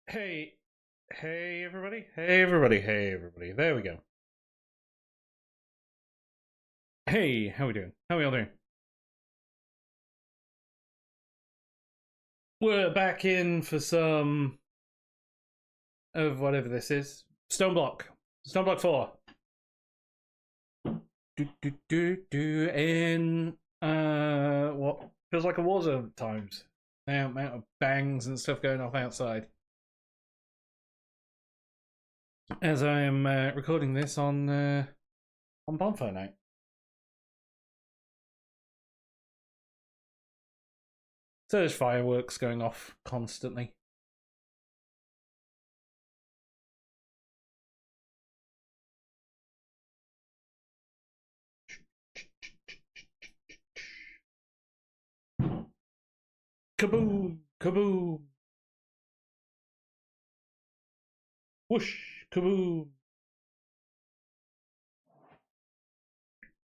Hey, hey everybody, hey everybody, hey everybody. There we go. Hey, how we doing? How we all doing? We're back in for some of whatever this is. Stoneblock. Stoneblock 4. In what feels like a war zone at times. The amount of bangs and stuff going off outside. As I am recording this on bonfire night. So there's fireworks going off constantly. Kaboom! Kaboom! Whoosh! Kaboom!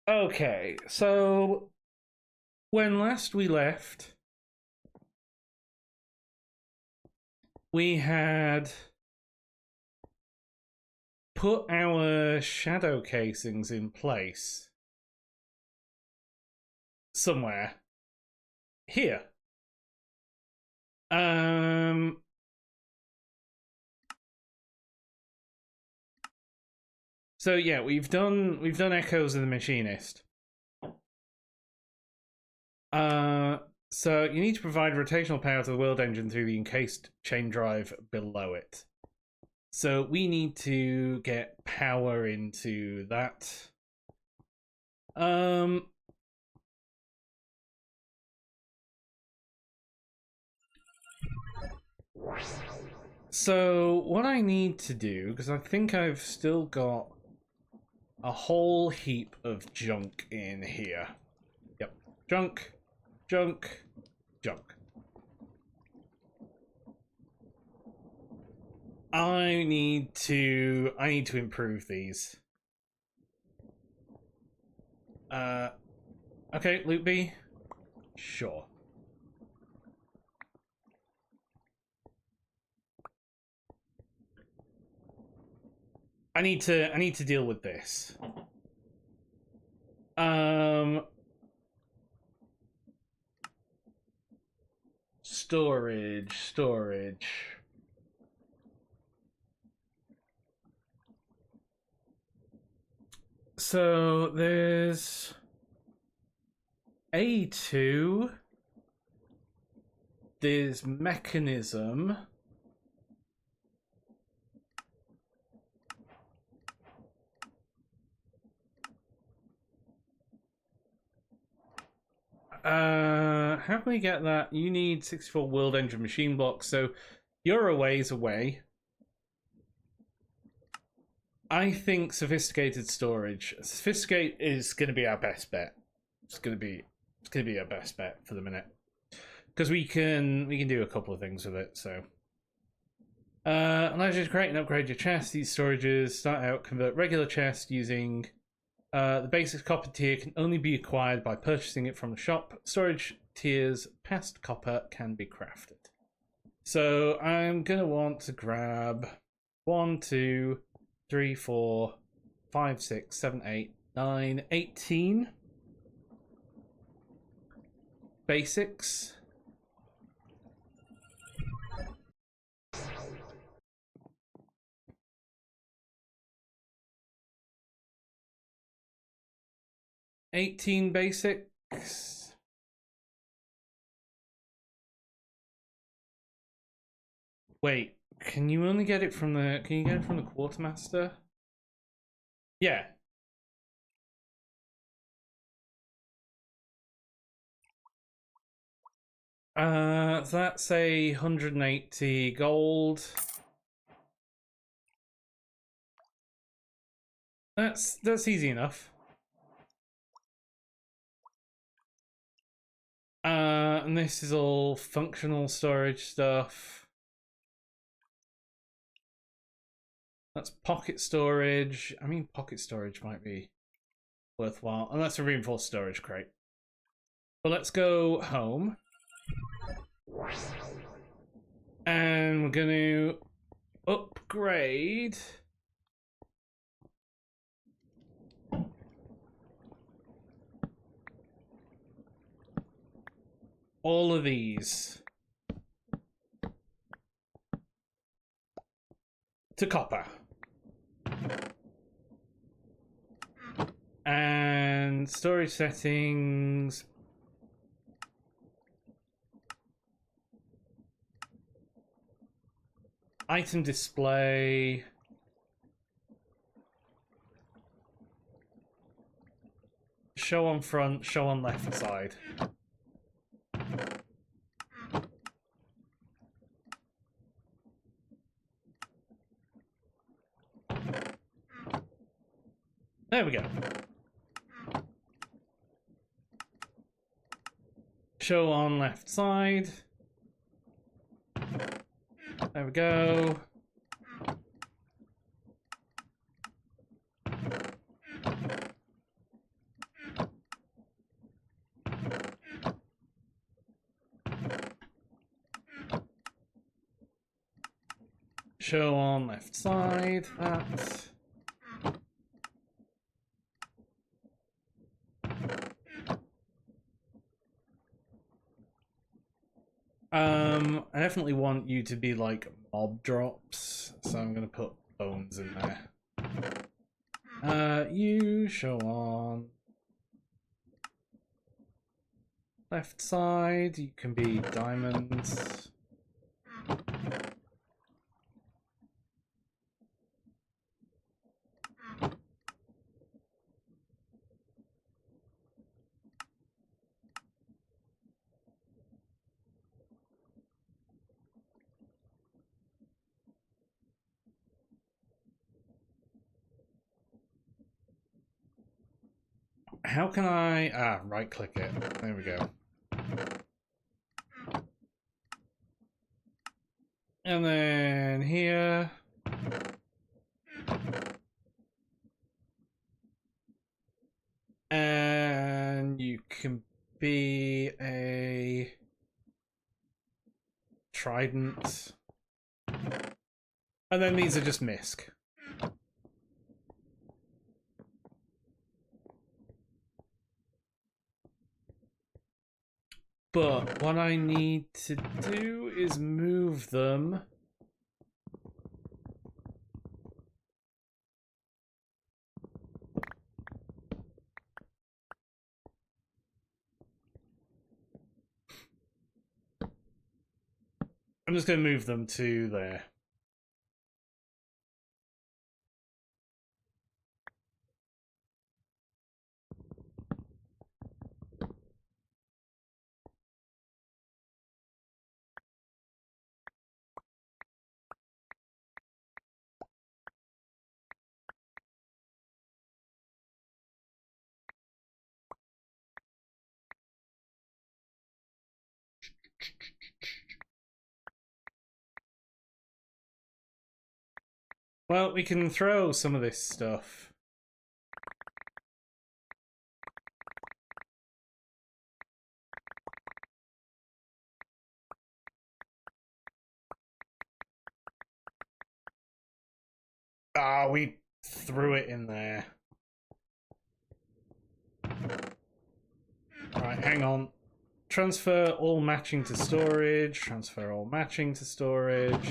Okay, so when last we left, we had put our shadow casings in place somewhere here. So yeah, we've done Echoes of the Machinist. So you need to provide rotational power to the world engine through the encased chain drive below it. So we need to get power into that. So what I need to do, because I think I've still got a whole heap of junk in here. Yep, junk, junk, junk. I need to improve these. Okay, Loot B. Sure. I need to deal with this. Storage. So there's A2. There's mechanism. How can we get that? You need 64 world engine machine blocks, so you're a ways away. I think sophisticated storage. Sophisticate is going to be our best bet. It's going to be our best bet for the minute, because we can do a couple of things with it. So, allows you to create and upgrade your chest. These storages start out convert regular chest using the basic copper tier can only be acquired by purchasing it from the shop. Storage tiers past copper can be crafted. So I'm gonna want to grab 1, 2, 3, 4, 5, 6, 7, 8, 9, 18 basics. Basics. Wait, can you only get it from the? Can you get it from the quartermaster? Yeah. That's a 180 gold. That's easy enough. And this is all functional storage stuff. That's pocket storage. I mean, pocket storage might be worthwhile. And that's a reinforced storage crate. But let's go home. And we're going to upgrade all of these to copper. And storage settings. Item display. Show on front, show on left side. There we go. Show on left side. There we go. Show on left side. That. I definitely want you to be like mob drops, so I'm gonna put bones in there. You show on left side. You can be diamonds. How can I... right click it. There we go. And then here... And you can be a... trident. And then these are just misc. But what I need to do is move them. I'm just going to move them to there. Well, we can throw some of this stuff. Ah, we threw it in there. Alright, hang on. Transfer all matching to storage. Transfer all matching to storage.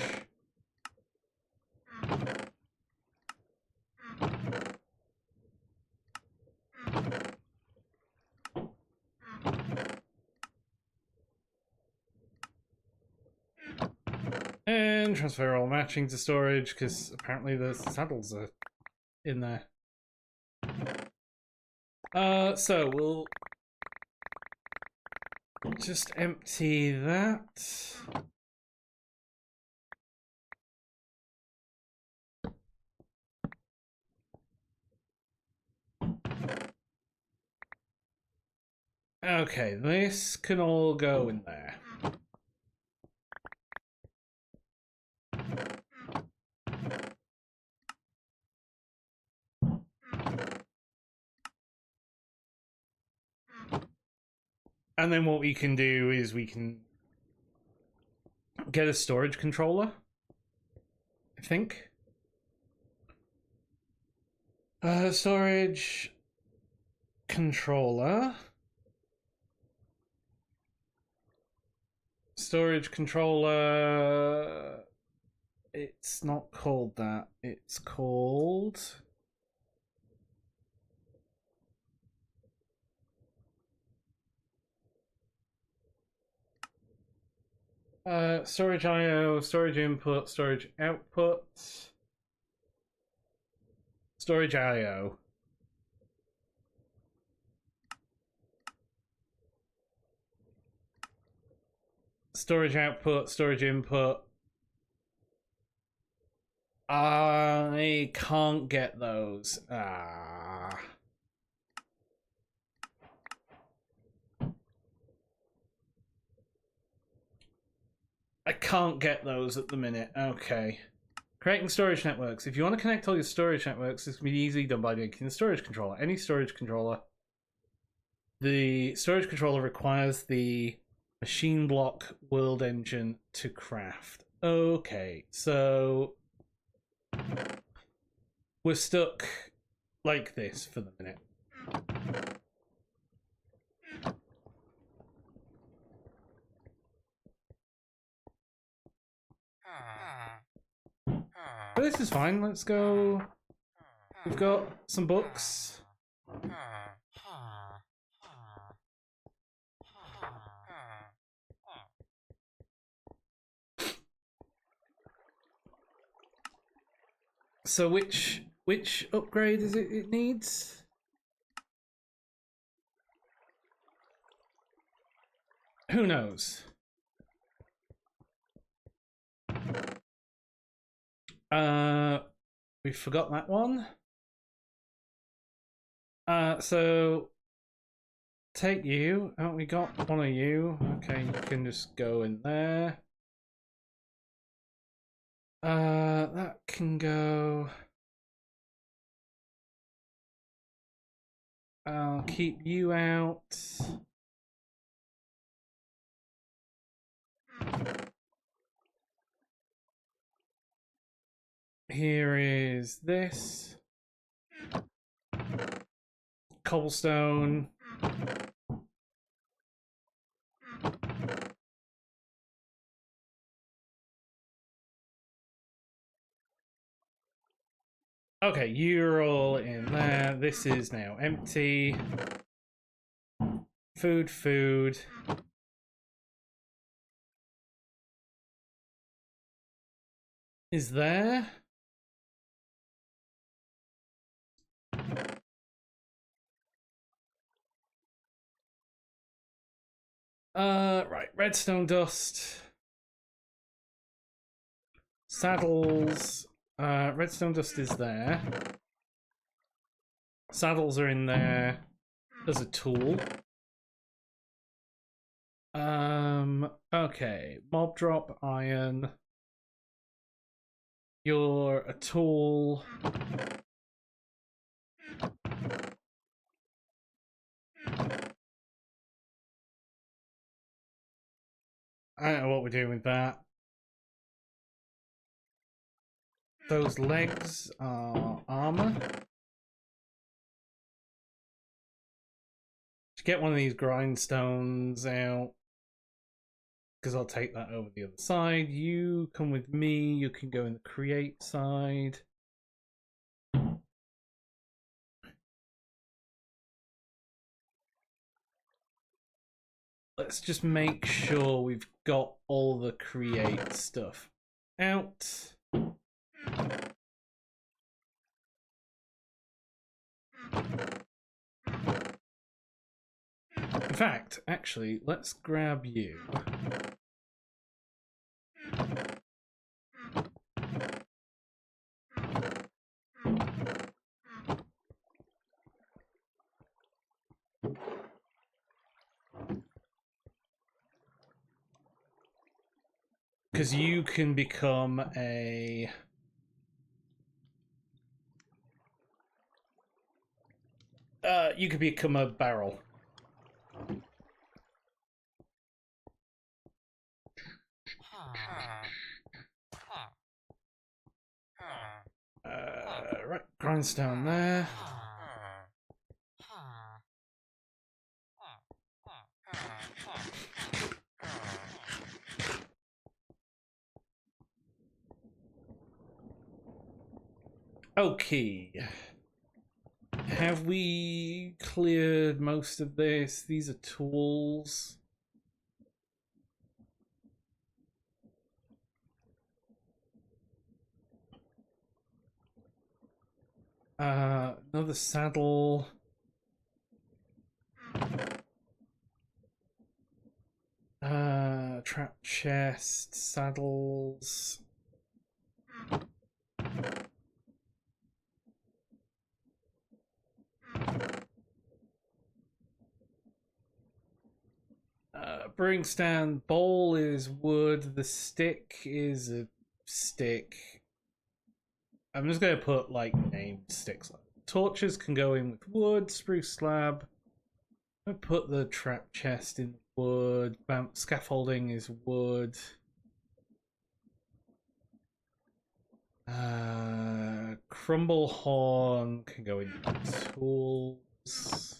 And transfer all matching to storage, because apparently the saddles are in there. So we'll just empty that. Okay, this can all go in there. And then what we can do is we can get a storage controller. I think. Storage controller. Storage controller. It's not called that. It's called. Storage IO, storage input, storage output. Storage IO. Storage output, storage input. I can't get those. I can't get those at the minute. Okay. Creating storage networks. If you want to connect all your storage networks, this can be easily done by making a storage controller. Any storage controller. The storage controller requires the machine block world engine to craft. Okay, so we're stuck like this for the minute. But this is fine. Let's go. We've got some books. So which upgrade is it needs? Who knows? We forgot that one. So take you. Oh, we got one of you. Okay, you can just go in there. That can go. I'll keep you out. Here is this. Cobblestone. Okay, you're all in there. This is now empty. Food. Is there? Right, redstone dust. Saddles. Redstone dust is there. Saddles are in there as a tool. Okay. Mob drop iron. You're a tool. I don't know what we're doing with that. Those legs are armor. To get one of these grindstones out, because I'll take that over the other side. You come with me. You can go in the create side. Let's just make sure we've got all the create stuff out. In fact, actually, let's grab you. Because you can become a... you could become a barrel. sandstone there. Okay. Have we cleared most of this? These are tools. Another saddle. Trap chest, saddles. Brewing stand, bowl is wood, the stick is a stick. I'm just gonna put like named sticks. Torches can go in with wood, spruce slab. I put the trap chest in wood. Scaffolding is wood. Crumble horn can go in tools.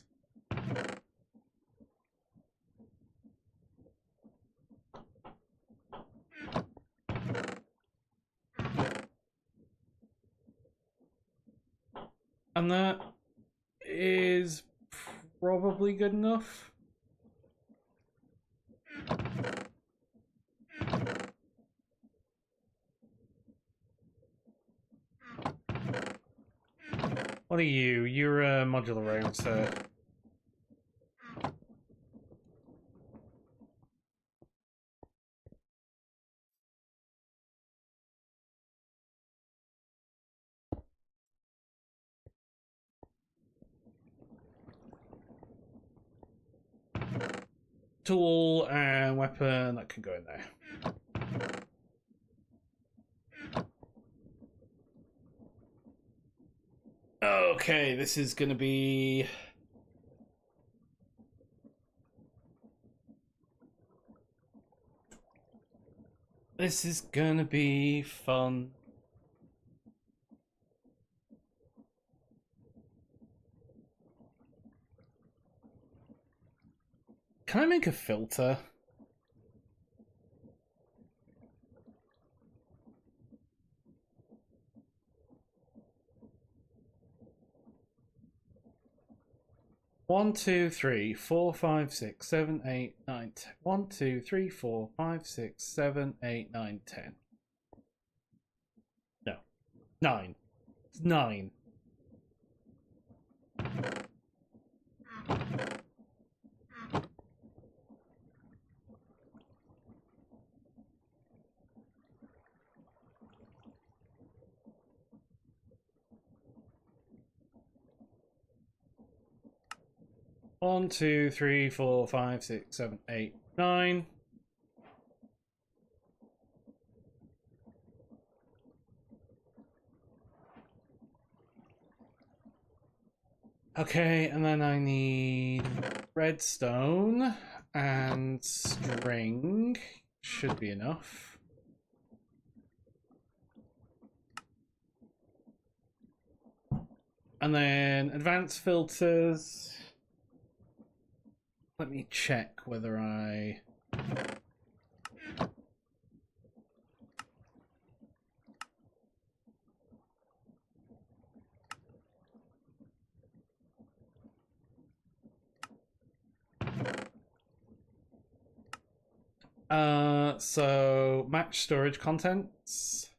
And that is probably good enough. What are you? You're a modular road, sir. Tool and weapon that can go in there. Okay, this is gonna be... This is gonna be fun. Can I make a filter? One, two, three, 4, 5, 6, 7, 8, 9, 10. 1, 2, 3, 4, 5, 6, 7, 8, 9, 10. No. 9. It's 9. One, two, three, 4, 5, 6, 7, 8, 9. Okay, and then I need redstone and string. Should be enough. And then advanced filters. Let me check whether I... So match storage contents.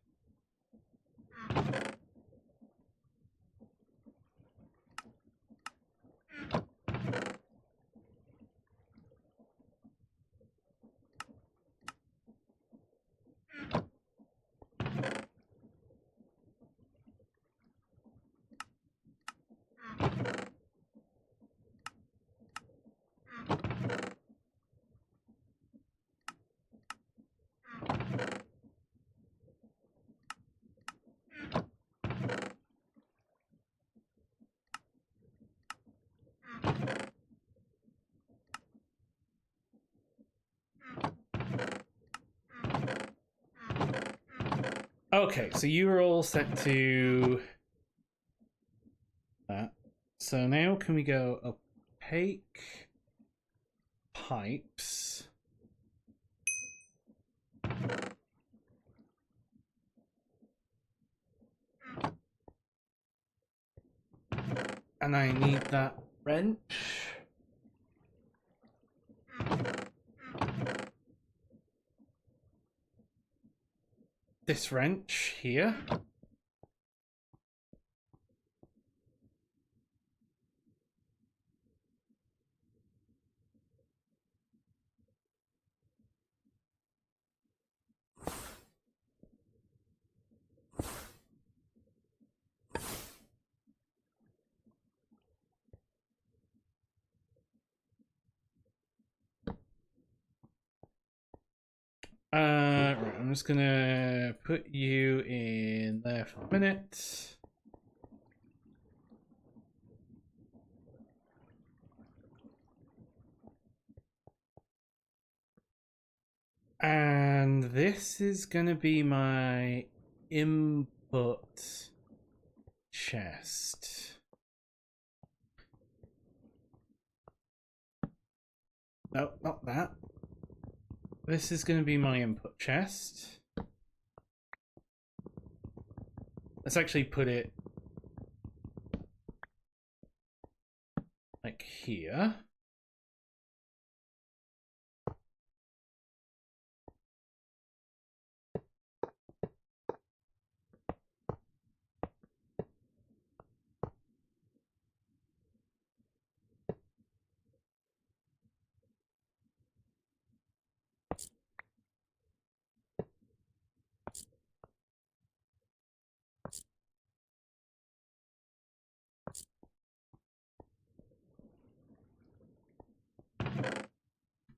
Okay, so you are all set to So now can we go opaque pipes? And I need that wrench. This wrench here. Right, I'm just gonna put you in there for a minute. And this is gonna be my input chest. No, not that. This is going to be my input chest. Let's actually put it like here.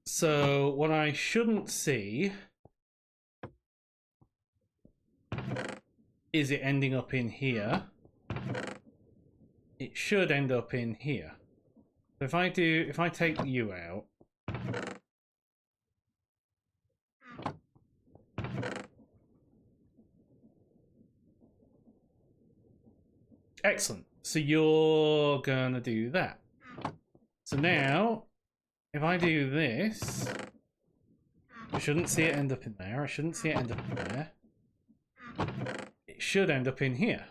So what I shouldn't see is it ending up in here. It should end up in here. If I take you out, excellent. So you're gonna do that. So now, if I do this, I shouldn't see it end up in there. I shouldn't see it end up in there. It should end up in here.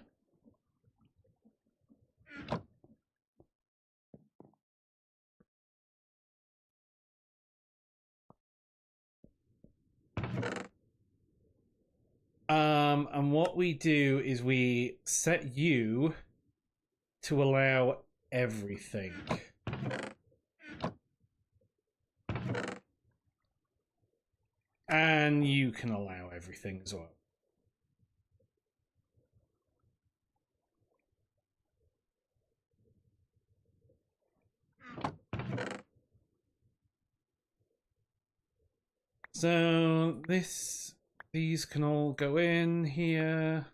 And what we do is we set you to allow everything. And you can allow everything as well. So these can all go in here.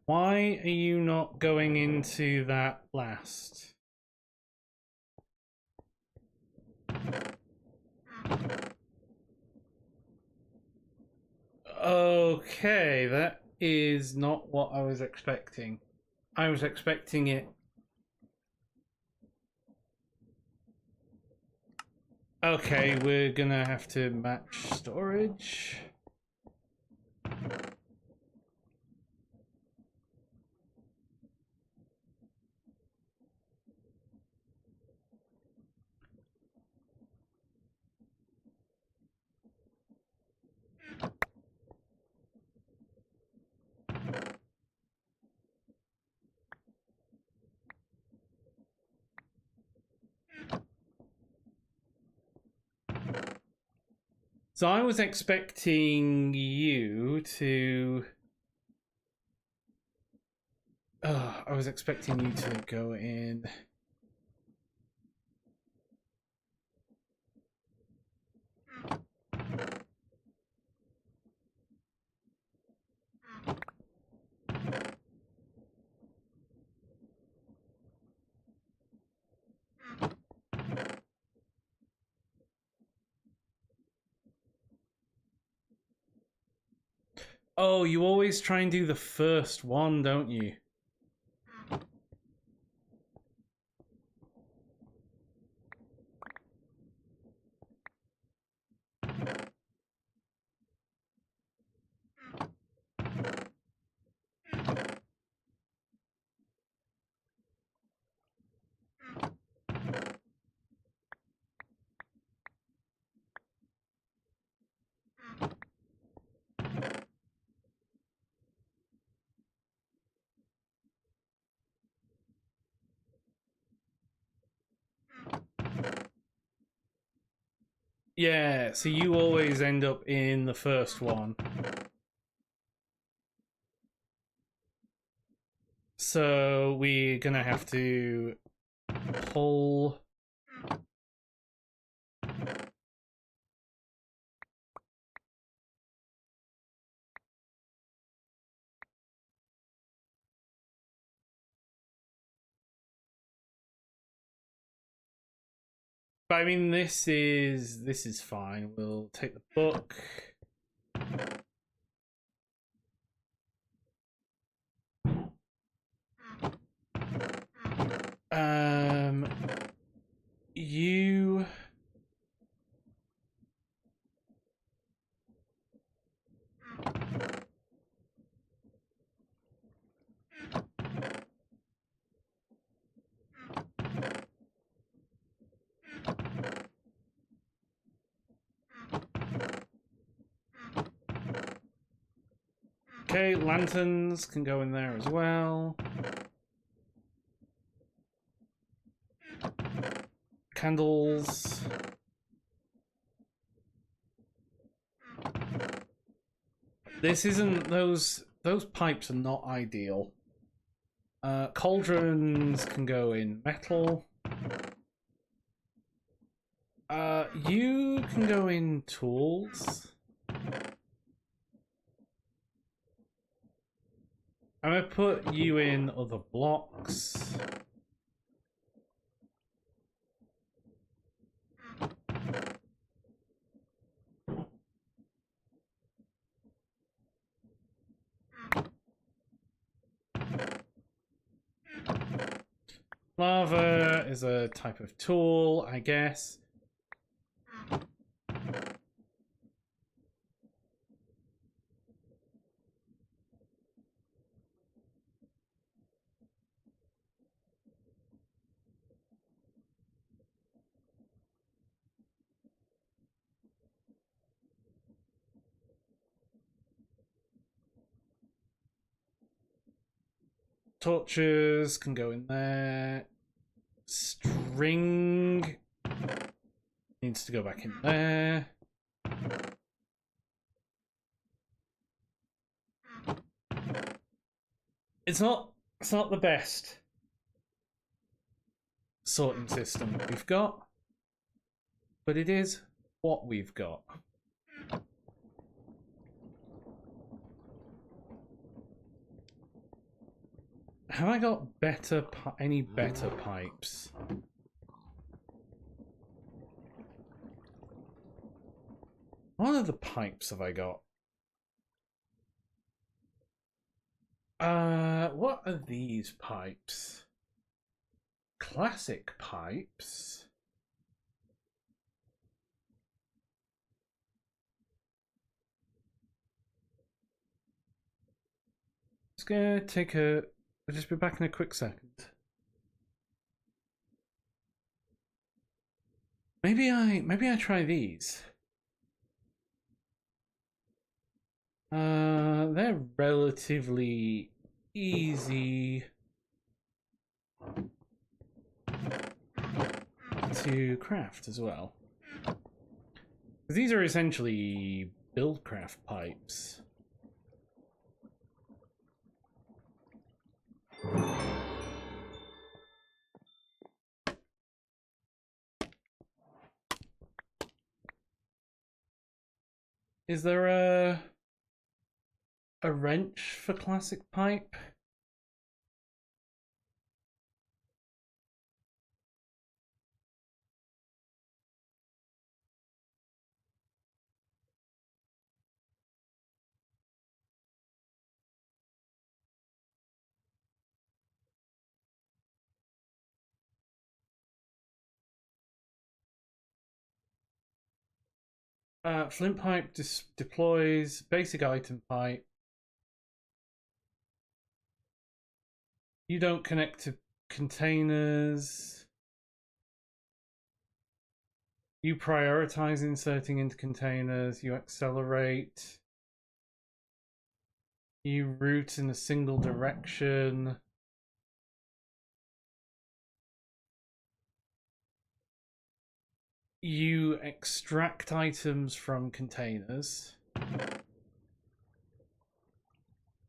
Why are you not going into that last? Okay, that is not what I was expecting. I was expecting it. Okay, we're gonna have to match storage. So I was expecting you to... I was expecting you to go in Oh, you always try and do the first one, don't you? Yeah, so you always end up in the first one. So we're gonna have to pull. But I mean, this is fine. We'll take the book. You. Okay, lanterns can go in there as well. Candles. This isn't those pipes are not ideal. Cauldrons can go in metal. You can go in tools. I'm gonna put you in other blocks. Lava is a type of tool, I guess. Torches can go in there. String needs to go back in there. It's not the best sorting system we've got, but it is what we've got. Have I got any better pipes? What other pipes have I got? What are these pipes? Classic pipes. Just gonna take a. I'll just be back in a quick second. Maybe I try these. They're relatively easy to craft as well. These are essentially buildcraft pipes. Is there a wrench for classic pipe? Flint pipe deploys. Basic item pipe. You don't connect to containers. You prioritize inserting into containers. You accelerate. You route in a single direction. You extract items from containers.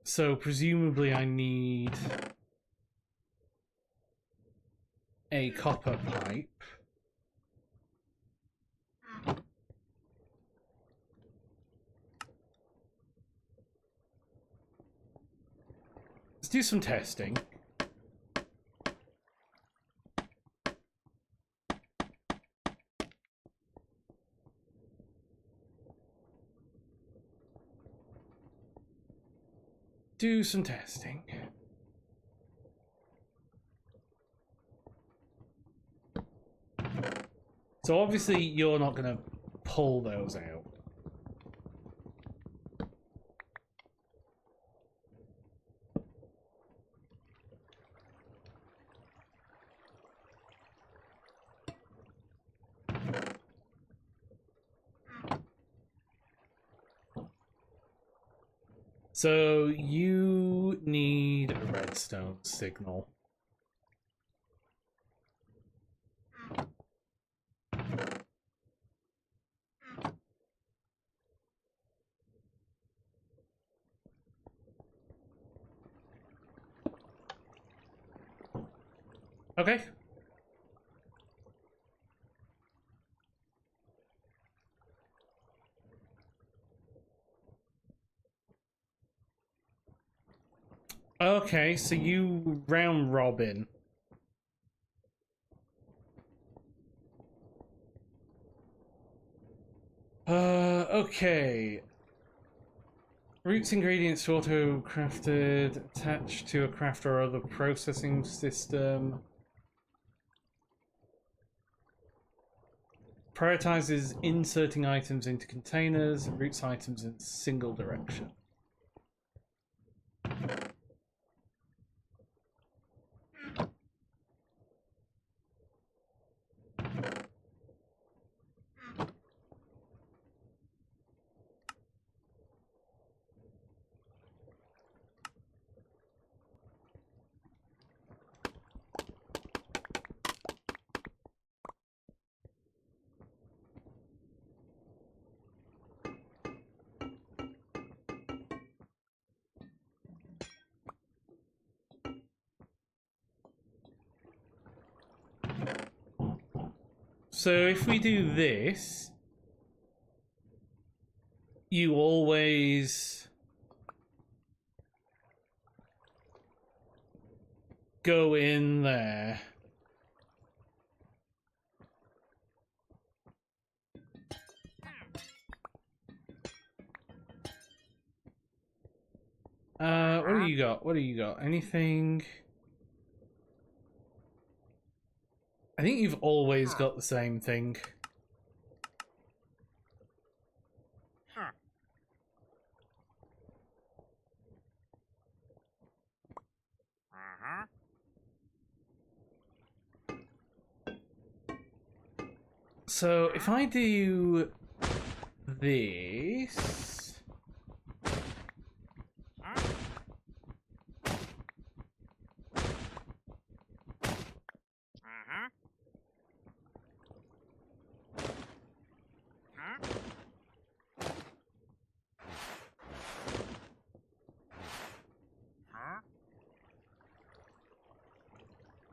So presumably I need a copper pipe. Let's do some testing. Do some testing. So obviously you're not going to pull those out. So you need a redstone signal. Okay. Okay, so you round robin. Okay. Roots ingredients to auto crafted, attached to a craft or other processing system. Prioritizes inserting items into containers, routes items in single direction. So if we do this, you always go in there. What do you got? What do you got? Anything? I think you've always got the same thing. So if I do this,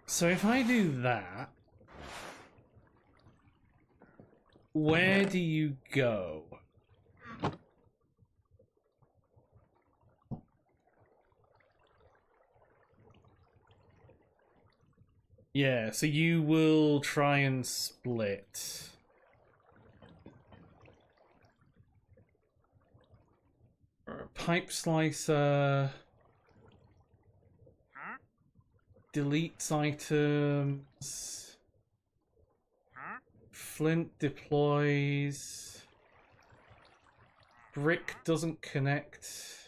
so if I do that, where do you go? Yeah, so you will try and split. Pipe slicer deletes items. Flint deploys. brick doesn't connect.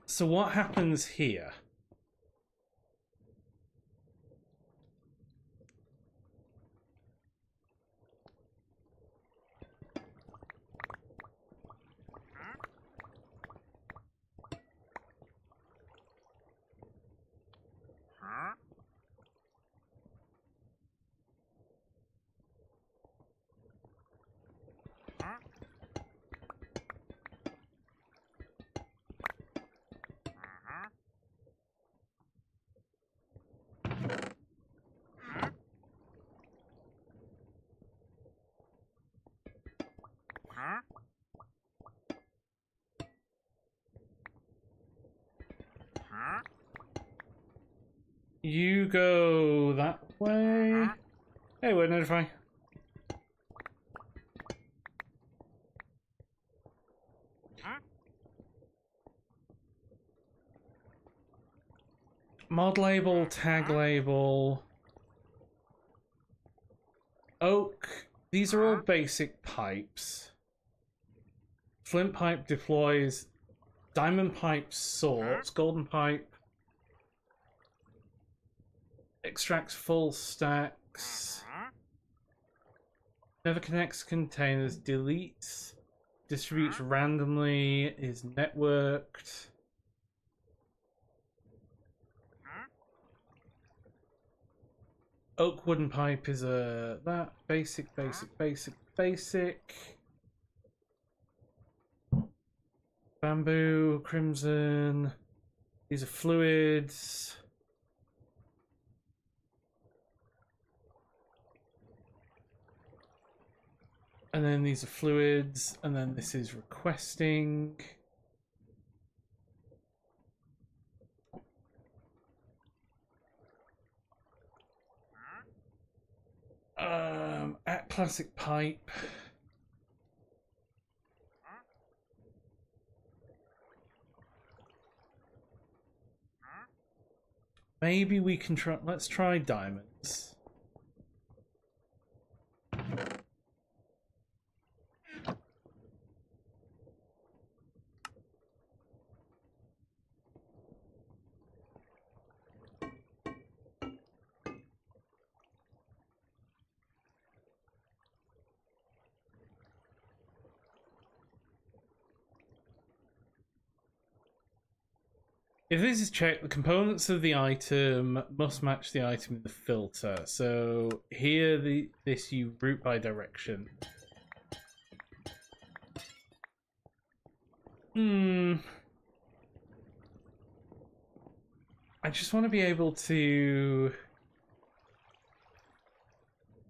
So what happens here? You go that way. Hey, word notify. Mod label, tag label. Oak. These are all basic pipes. Flint pipe deploys. Diamond pipe sorts. Golden pipe extracts full stacks. Never connects containers. Deletes. Distributes randomly. Is networked. Oak wooden pipe is a that basic. Bamboo, crimson. These are fluids. And then these are fluids, and then this is requesting. At classic pipe. Maybe we can try. Let's try diamonds. If this is checked, the components of the item must match the item in the filter. So here, this you route by direction. I just want to be able to,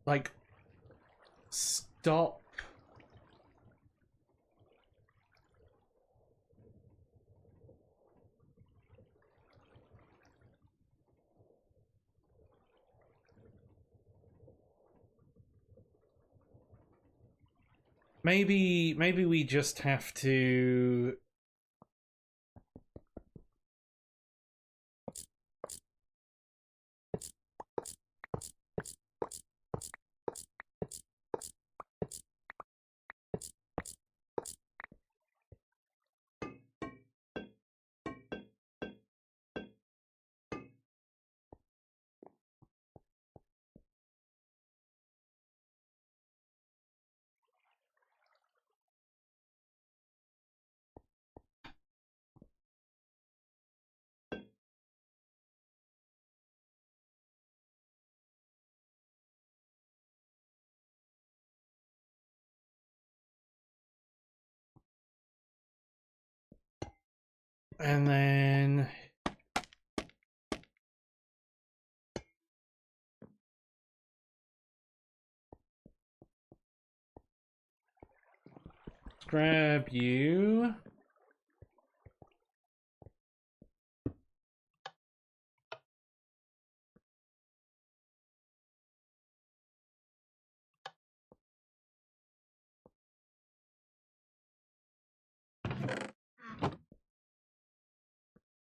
like, stop. Maybe we just have to. And then grab you.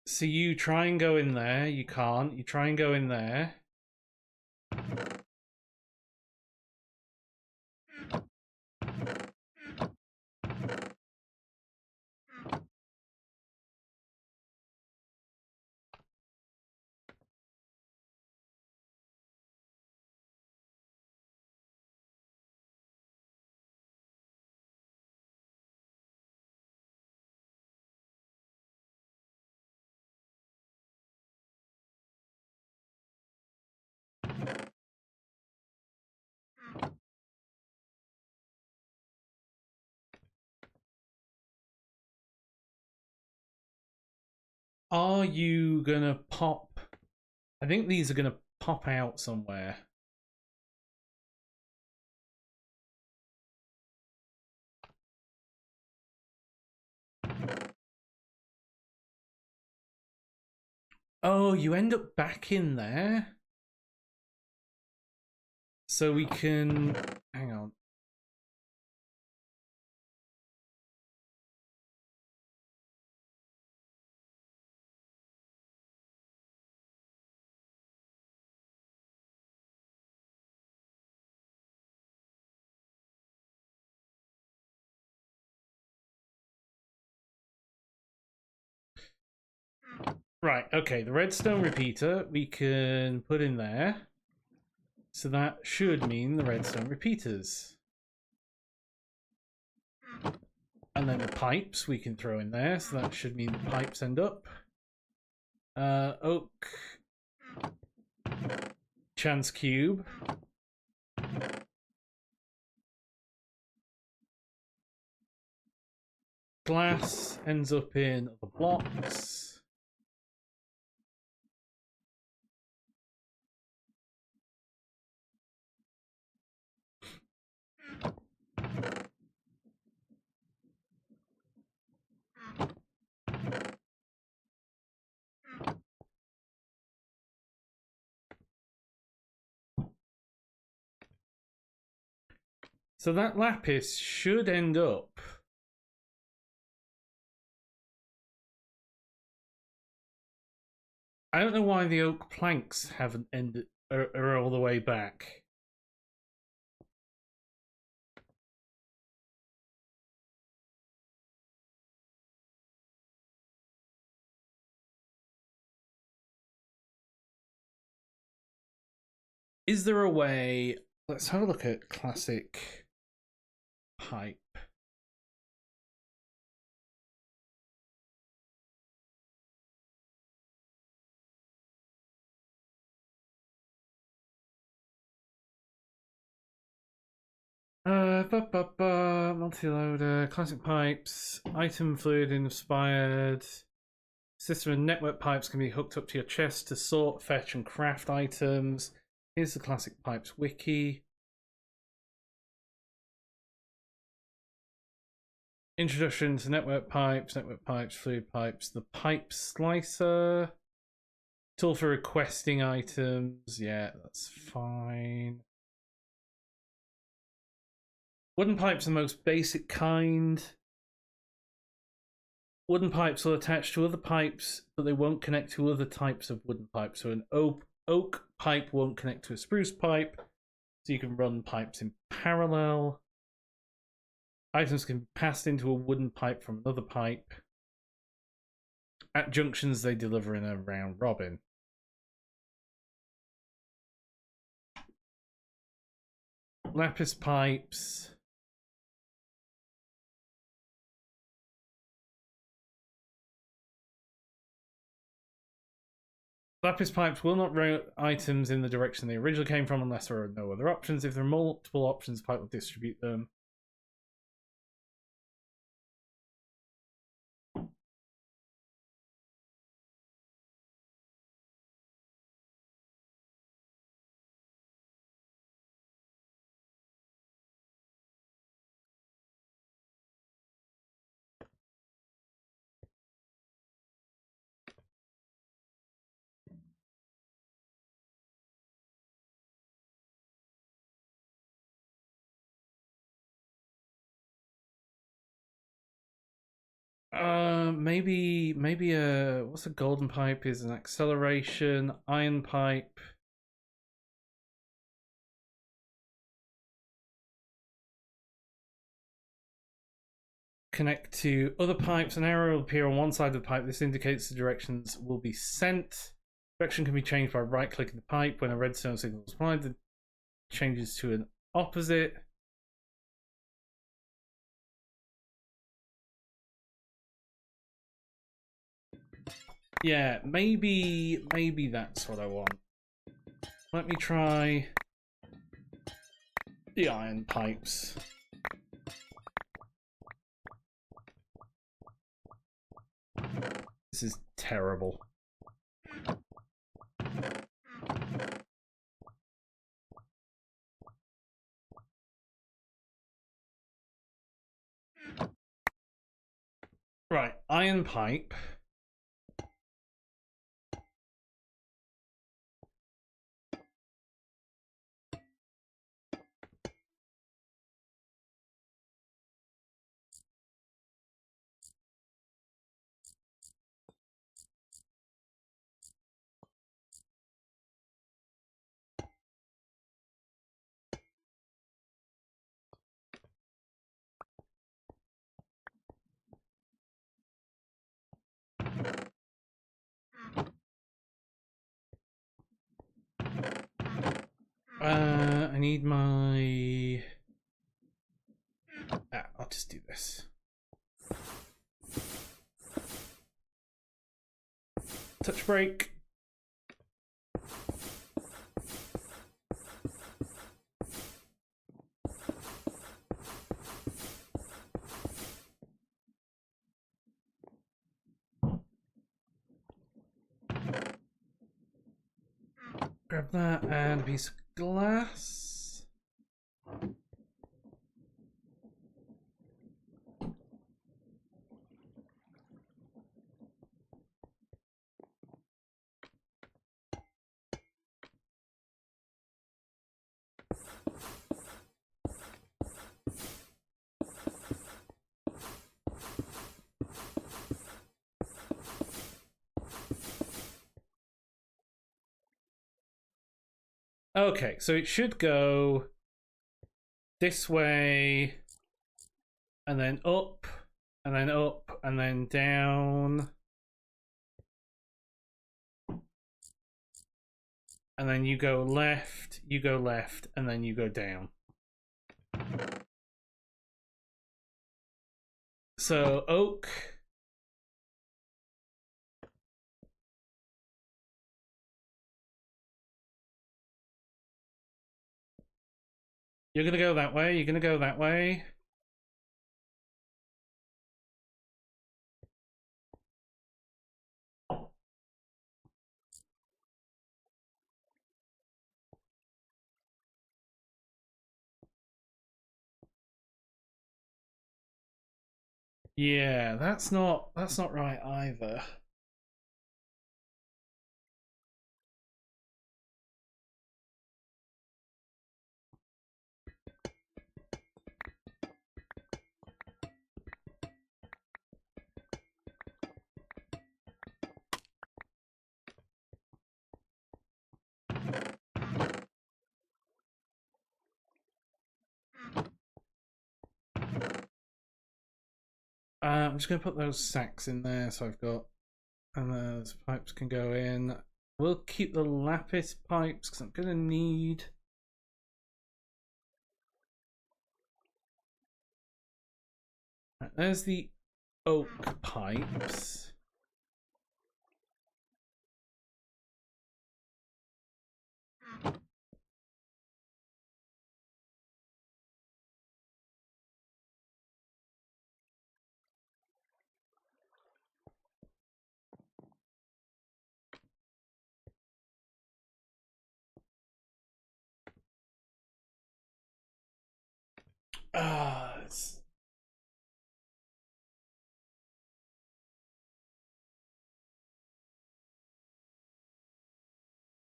So you try and go in there. You can't. You try and go in there. Are you gonna pop? I think these are gonna pop out somewhere. Oh, you end up back in there. So we can... Hang on. Right, okay, the redstone repeater we can put in there. So that should mean the redstone repeaters. And then the pipes we can throw in there, so that should mean the pipes end up. Oak. Chance cube. Glass ends up in the blocks. So that lapis should end up... I don't know why the oak planks haven't ended are all the way back. Is there a way... Let's have a look at classic pipe. Multi-loader, classic pipes, item fluid inspired. System and network pipes can be hooked up to your chest to sort, fetch, and craft items. Here's the classic pipes wiki. Introduction to network pipes, fluid pipes, the pipe slicer. Tool for requesting items. Yeah, that's fine. Wooden pipes are the most basic kind. Wooden pipes will attach to other pipes, but they won't connect to other types of wooden pipes. So an oak pipe won't connect to a spruce pipe, so you can run pipes in parallel. Items can be passed into a wooden pipe from another pipe. At junctions, they deliver in a round robin. Lapis pipes. Lapis pipes will not route items in the direction they originally came from unless there are no other options. If there are multiple options, the pipe will distribute them. Maybe a what's a golden pipe is an acceleration. Iron pipe. Connect to other pipes. An arrow will appear on one side of the pipe. This indicates the directions will be sent. Direction can be changed by right-clicking the pipe. When a redstone signal is applied, it changes to an opposite. Yeah, maybe that's what I want. Let me try the iron pipes. This is terrible. Right, iron pipe. I need my... I'll just do this. Touch break. Grab that and a piece of glass. Okay, so it should go this way, and then up, and then up, and then down. And then you go left, and then you go down. So oak. You're gonna go that way, you're gonna go that way. Yeah, that's not right either. I'm just gonna put those sacks in there so I've got, and those pipes can go in. We'll keep the lapis pipes because I'm gonna need. Right, there's the oak pipes.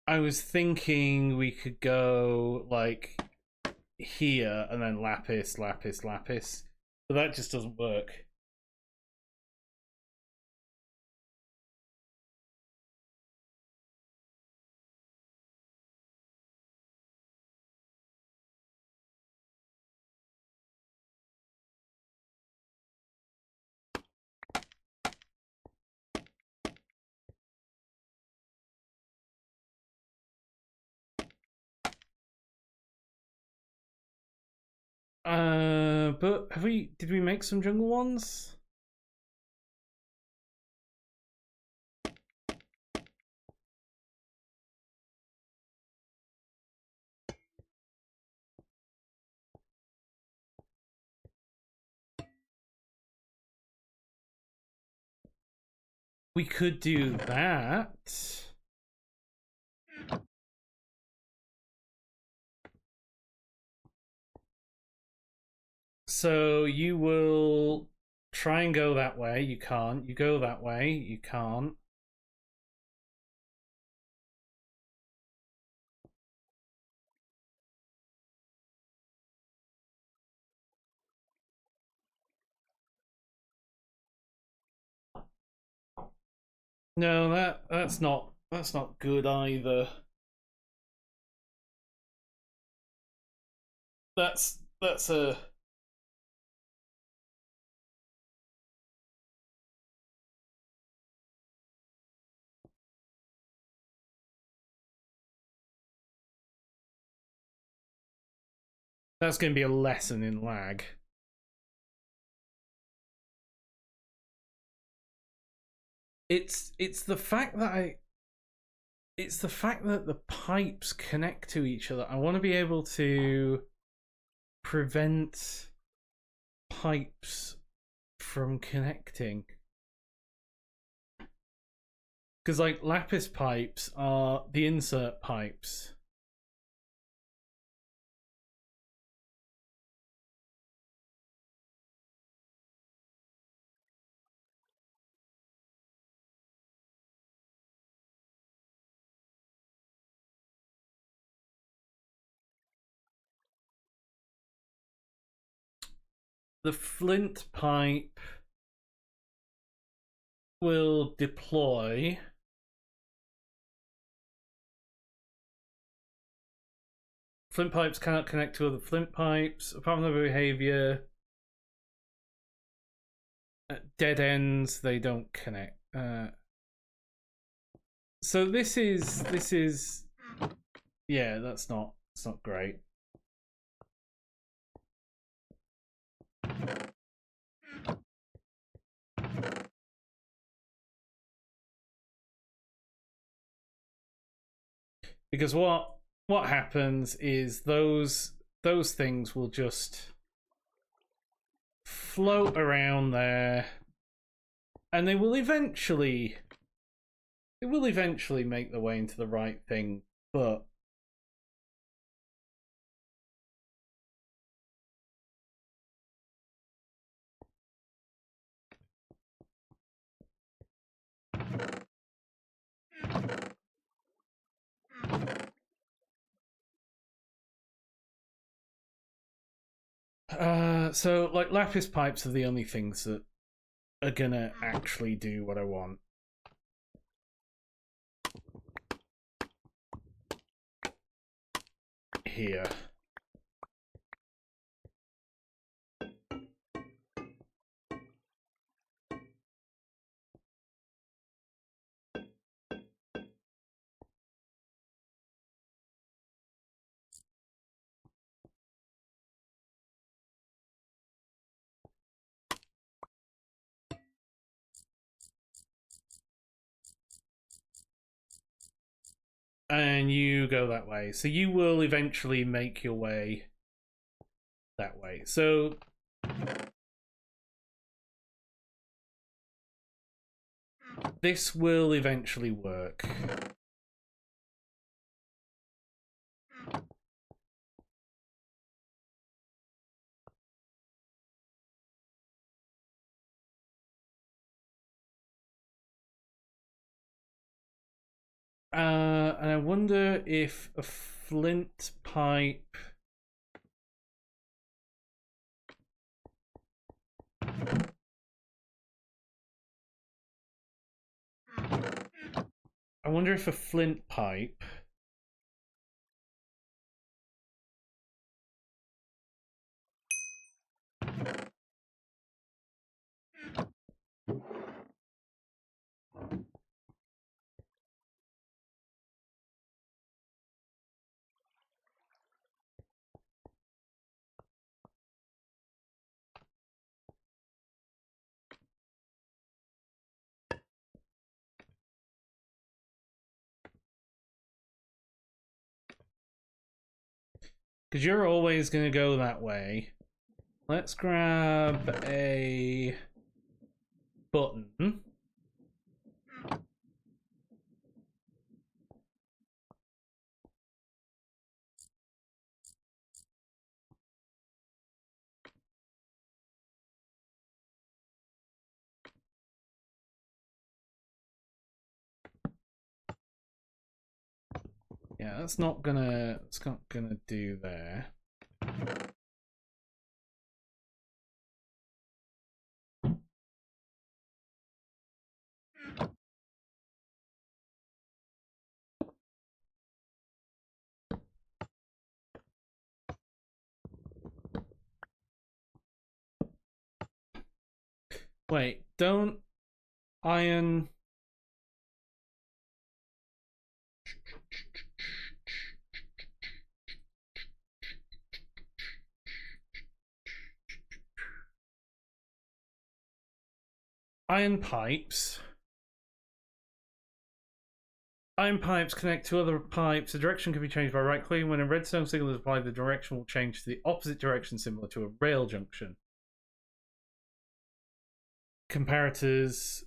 I was thinking we could go like here and then lapis, lapis, lapis, but that just doesn't work. But did we make some jungle ones? We could do that. So you will try and go that way. You can't. You go that way. You can't. No, that's not good either. That's a that's going to be a lesson in lag. It's the fact that it's the fact that the pipes connect to each other. I want to be able to prevent pipes from connecting. Because, like, lapis pipes are the insert pipes. The flint pipe will deploy. Flint pipes cannot connect to other flint pipes. Apart from their behavior, at dead ends they don't connect. So this is yeah, that's not great. Because what happens is those things will just float around there, and they will eventually make their way into the right thing, but so like lapis pipes are the only things that are gonna actually do what I want. Here. And you go that way. So you will eventually make your way that way. So this will eventually work. And I wonder if a flint pipe. I wonder if a flint pipe. Because you're always going to go that way. Let's grab a button. Yeah, it's not gonna do there. Wait, don't iron. Iron pipes. Iron pipes connect to other pipes. The direction can be changed by right clicking. When a redstone signal is applied, the direction will change to the opposite direction, similar to a rail junction. Comparators.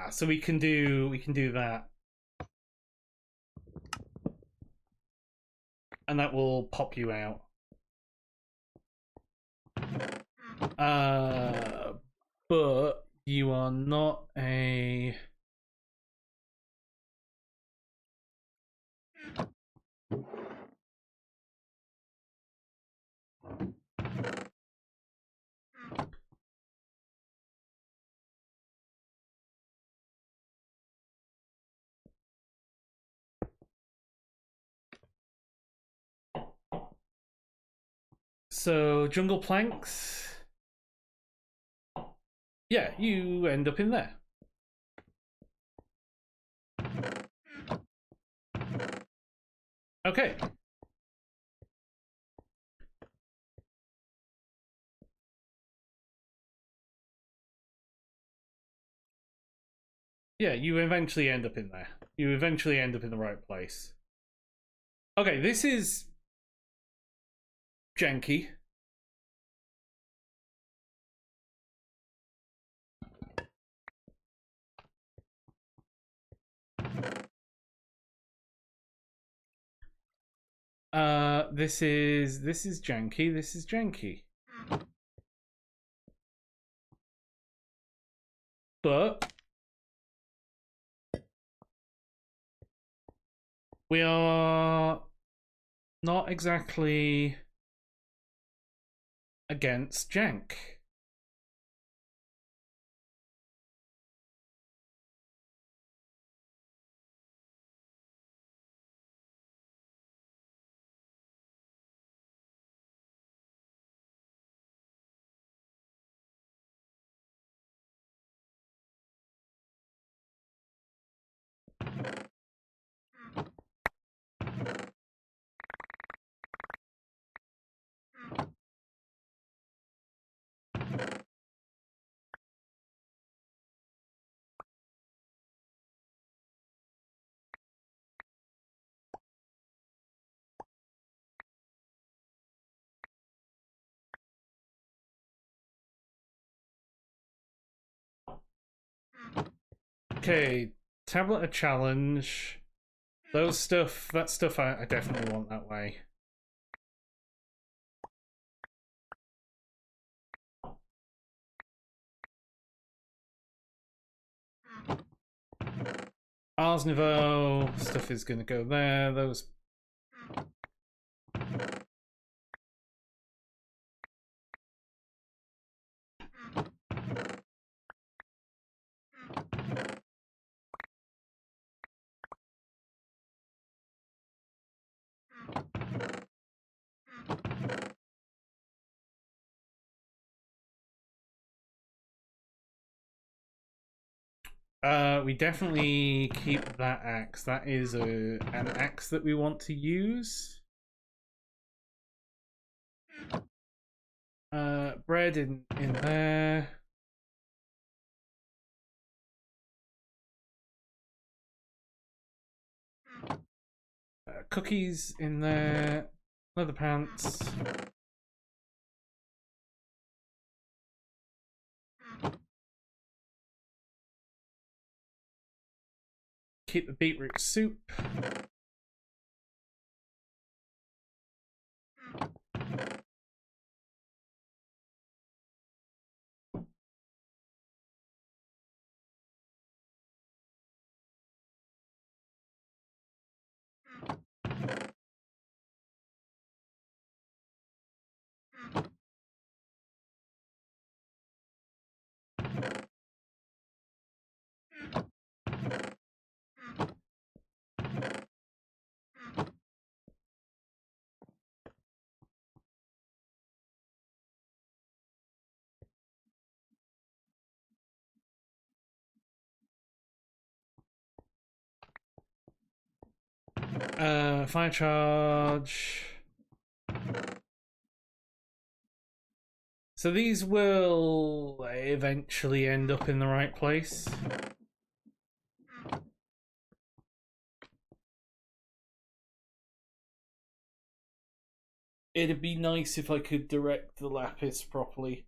So we can do that. And that will pop you out. But you are not a... So, jungle planks. Yeah, you end up in there. Okay. Yeah, you eventually end up in there. You eventually end up in the right place. Okay, this is janky. This is janky. This is janky. But we are not exactly against jank. Okay, tablet a challenge. That stuff I definitely want that way. Ars Nouveau stuff is gonna go there. Those. We definitely keep that axe. That is an axe that we want to use. Bread in there. Cookies in there. Leather pants. Keep the beetroot soup. Fire charge. So these will eventually end up in the right place. It'd be nice if I could direct the lapis properly.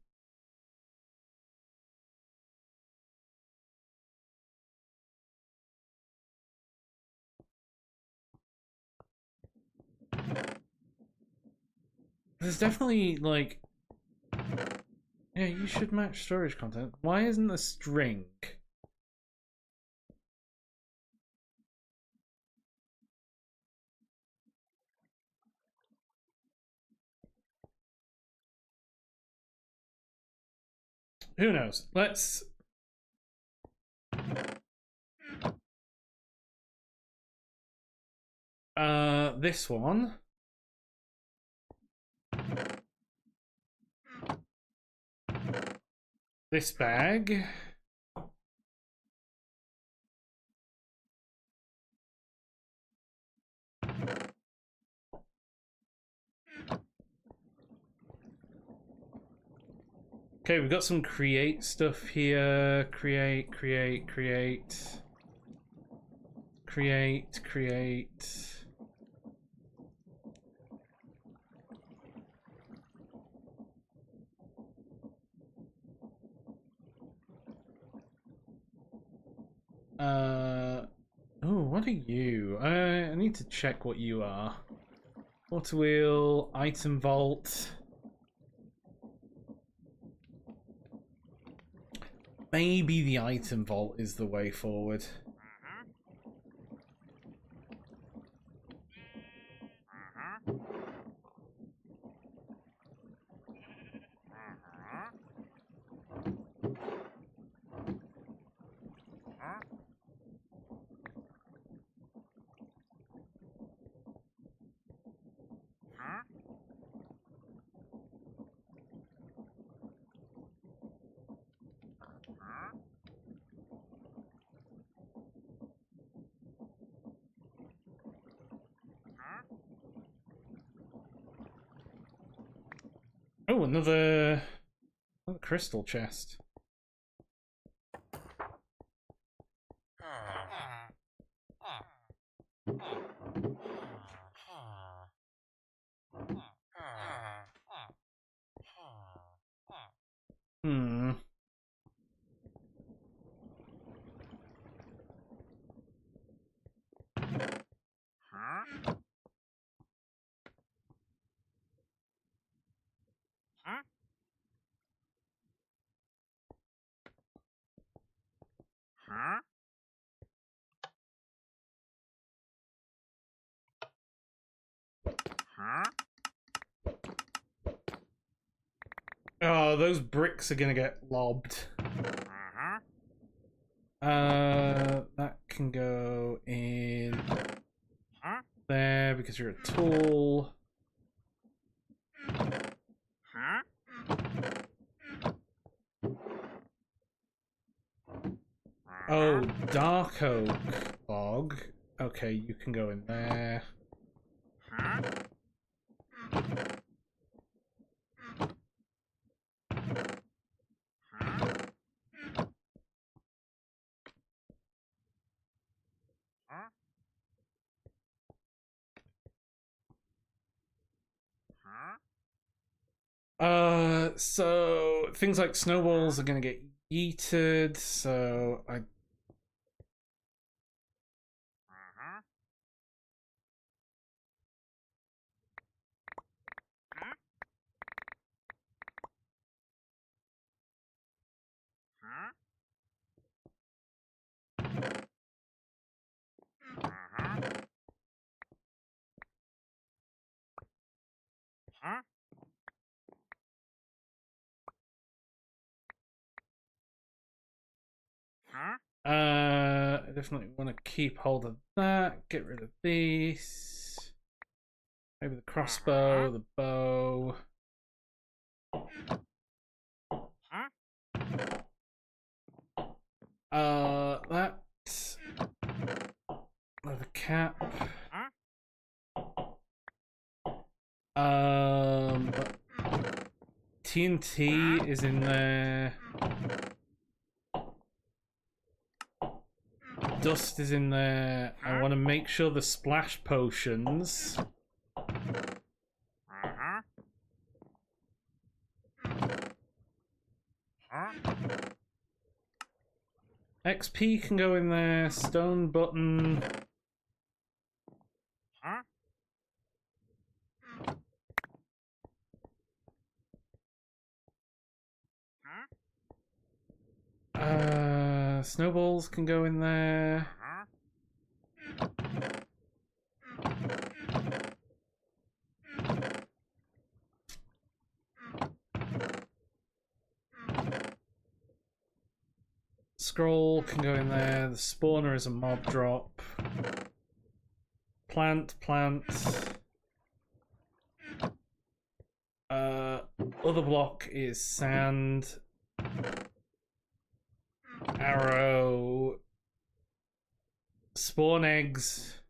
There's definitely, like... Yeah, you should match storage content. Why isn't the string? Who knows? Let's... This one. This bag. Okay, we've got some create stuff here. Create. Oh, what are you? I need to check what you are. Water wheel, item vault. Maybe the item vault is the way forward. Oh, another crystal chest. Hmm. Oh, those bricks are gonna get lobbed. That can go in there because you're a tool. Oh, dark oak bog. Okay, you can go in there. So things like snowballs are gonna get yeeted, so I I definitely want to keep hold of that. Get rid of these. Maybe the crossbow, the bow. That leather cap. TNT is in there. Dust is in there. I want to make sure the splash potions. XP can go in there. Stone button. Snowballs can go in there. Scroll can go in there. The spawner is a mob drop. Plant. Other block is sand. Arrow. Spawn eggs.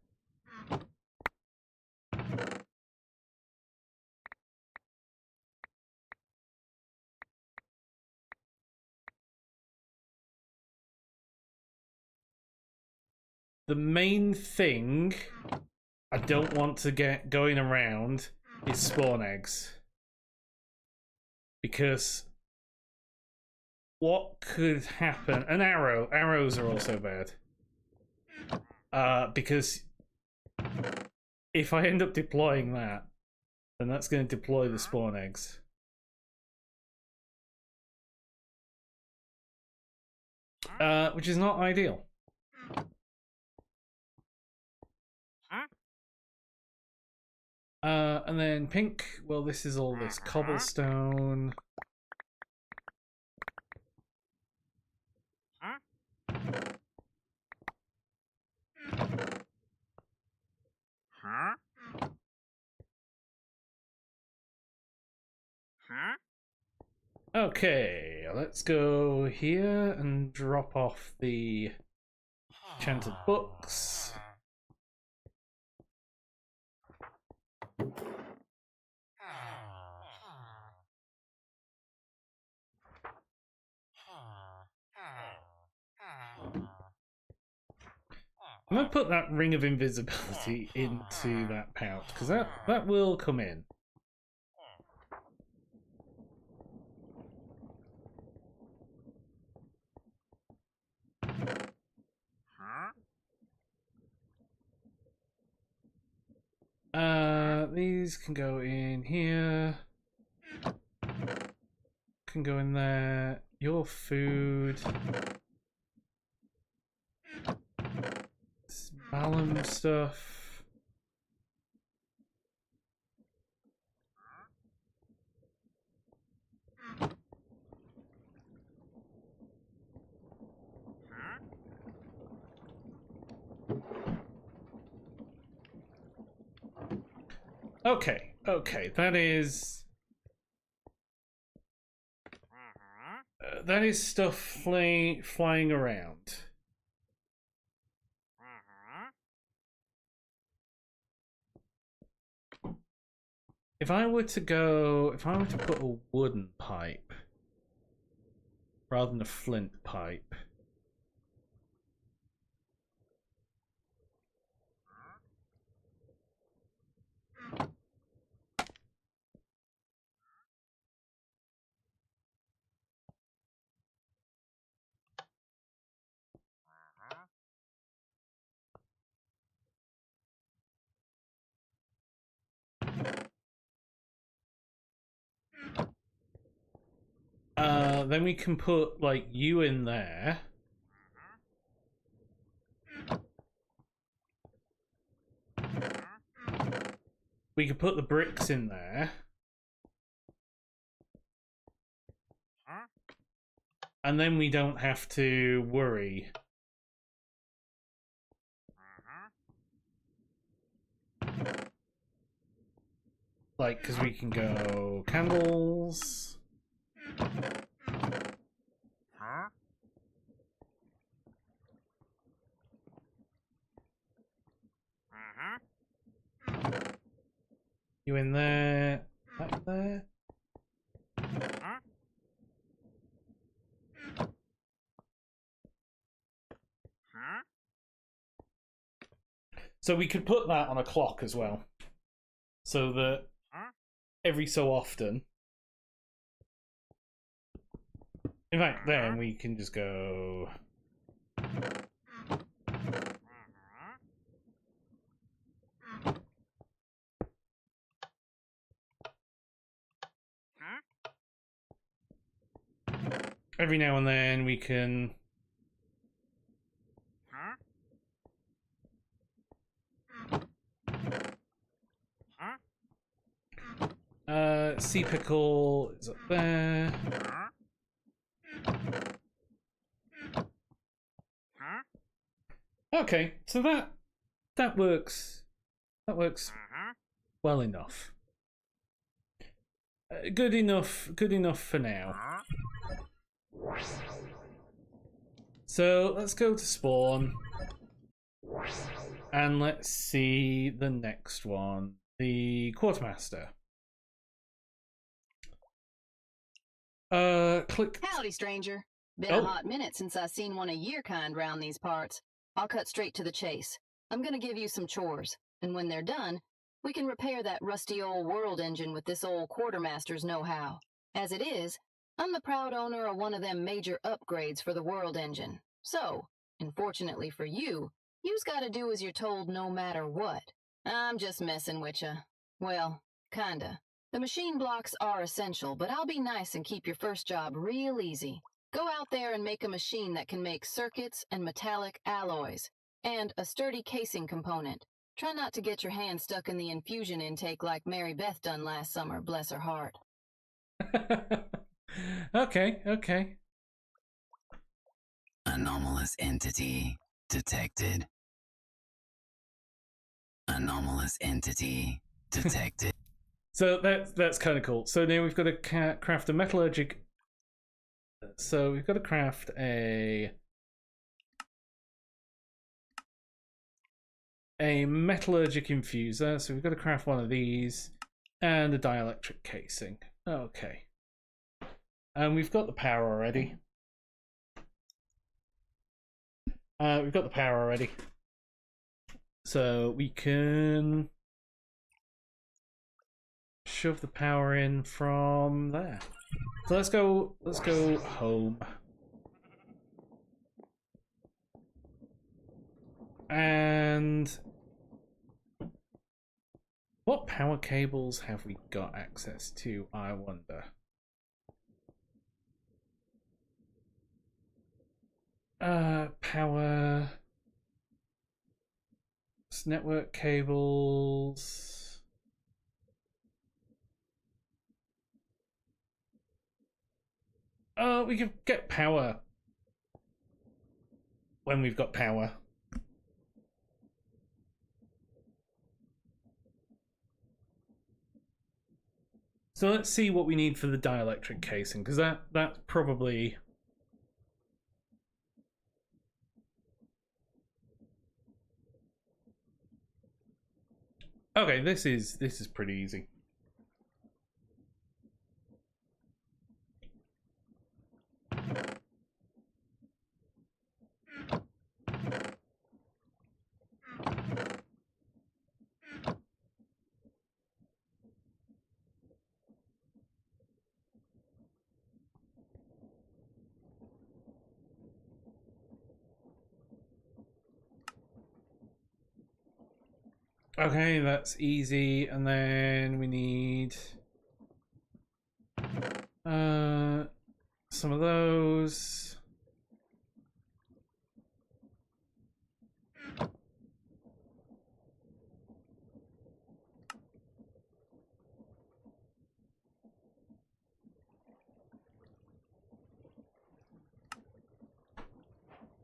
The main thing I don't want to get going around is spawn eggs. Because what could happen? An arrow. Arrows are also bad. Because if I end up deploying that, then that's going to deploy the spawn eggs. Which is not ideal. And then pink, well, this is all this cobblestone. Okay, let's go here and drop off the enchanted books. I'm gonna put that ring of invisibility into that pouch because that will come in. These can go in here. Can go in there. Your food. Malum stuff. Okay, that is stuff flying around. If I were to put a wooden pipe rather than a flint pipe. Then we can put like you in there. We could put the bricks in there. And then we don't have to worry. Like, because we can go candles. You in there, that there. So we could put that on a clock as well. So that every so often. In fact, then we can just go. Every now and then we can. Sea pickle is up there. Okay, so that works. That works well enough. Good enough. Good enough for now. So let's go to spawn, and let's see the next one, the quartermaster. Click. Howdy, stranger. Been a hot minute since I seen one of your kind round these parts. I'll cut straight to the chase. I'm gonna give you some chores, and when they're done, we can repair that rusty old world engine with this old quartermaster's know-how. As it is, I'm the proud owner of one of them major upgrades for the world engine. So, unfortunately for you, you's gotta do as you're told no matter what. I'm just messing with ya. Well, kinda. The machine blocks are essential, but I'll be nice and keep your first job real easy. Go out there and make a machine that can make circuits and metallic alloys, and a sturdy casing component. Try not to get your hand stuck in the infusion intake like Mary Beth done last summer, bless her heart. Okay. Anomalous entity detected. Anomalous entity detected. So that's kind of cool. So now we've got to craft a metallurgic. So we've got to craft a metallurgic infuser. So we've got to craft one of these and a dielectric casing. Okay. And we've got the power already. So we can shove the power in from there. So let's go home. And what power cables have we got access to, I wonder? Power network cables. We can get power when we've got power. So let's see what we need for the dielectric casing, because that's probably. Okay, this is pretty easy. Okay, that's easy. And then we need some of those.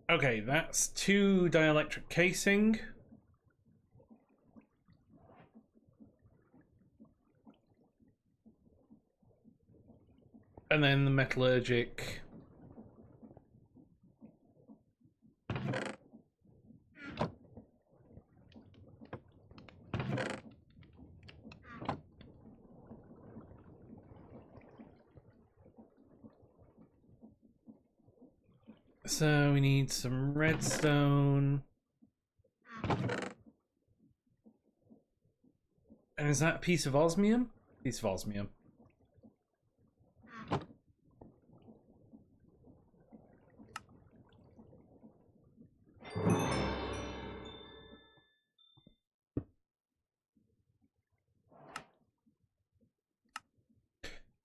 Okay, that's 2 dielectric casing. And then the metallurgic. So we need some redstone. And is that a piece of osmium? Piece of osmium.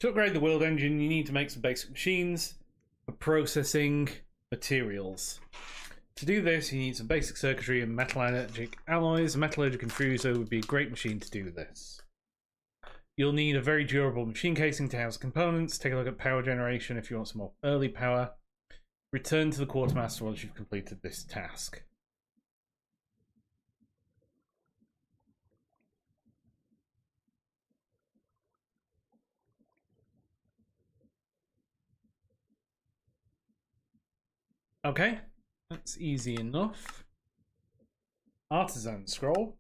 To upgrade the world engine, you need to make some basic machines for processing materials. To do this, you need some basic circuitry and metallurgic alloys. A metallurgic infuser would be a great machine to do this. You'll need a very durable machine casing to house components. Take a look at power generation if you want some more early power. Return to the quartermaster once you've completed this task. Okay, that's easy enough. Artisan scroll.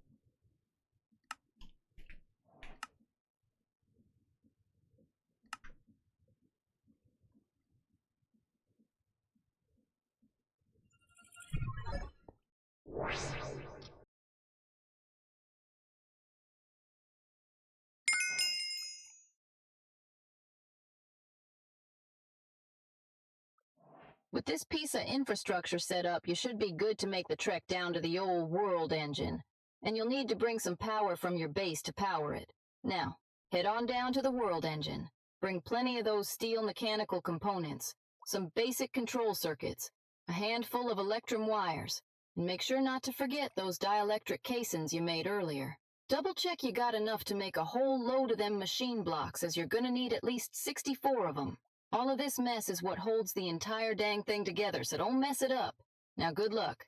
With this piece of infrastructure set up, you should be good to make the trek down to the old world engine. And you'll need to bring some power from your base to power it. Now, head on down to the world engine. Bring plenty of those steel mechanical components, some basic control circuits, a handful of electrum wires, and make sure not to forget those dielectric casings you made earlier. Double check you got enough to make a whole load of them machine blocks, as you're gonna need at least 64 of them. All of this mess is what holds the entire dang thing together, so don't mess it up. Now, good luck.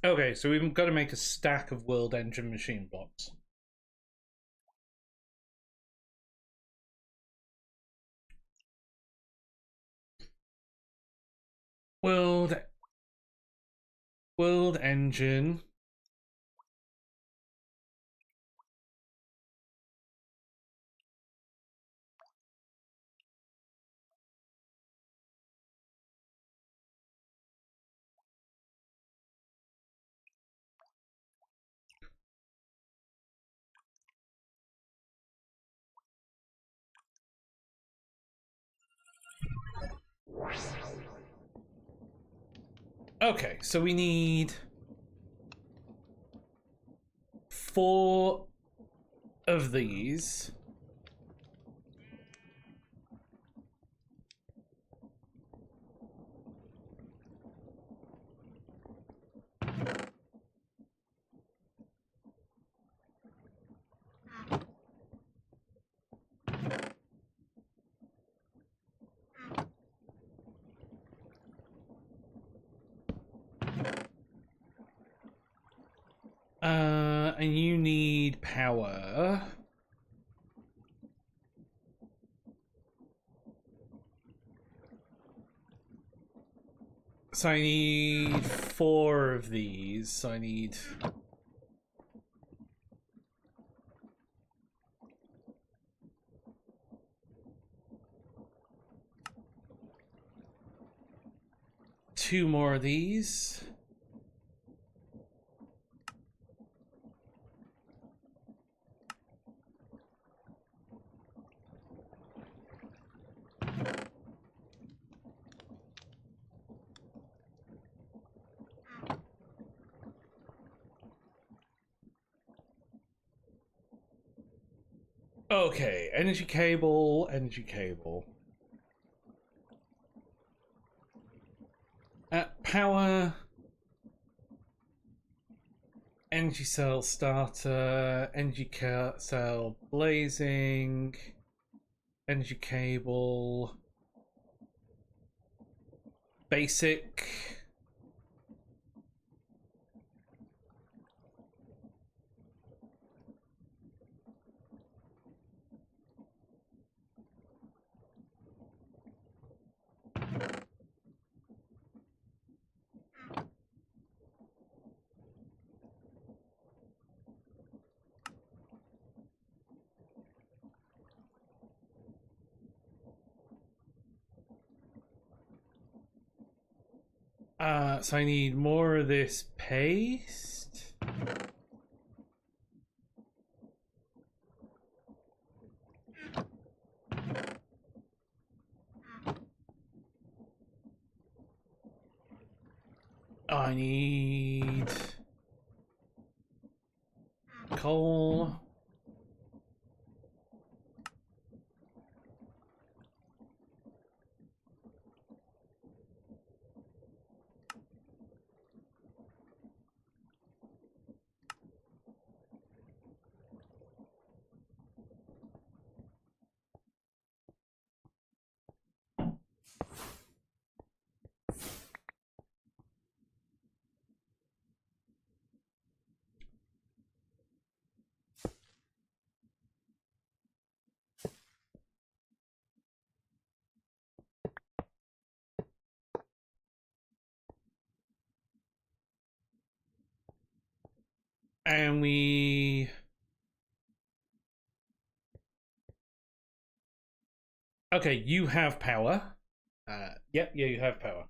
Okay, so we've got to make a stack of world engine machine blocks. World engine. Okay, so we need 4 of these. And you need power. So I need 4 of these. So I need... two more of these. Okay, energy cable, energy cable. Power. Energy cell starter, energy cell blazing, energy cable, basic. So I need more of this paste. I need coal. And we... Okay, you have power. Yep, yeah, you have power.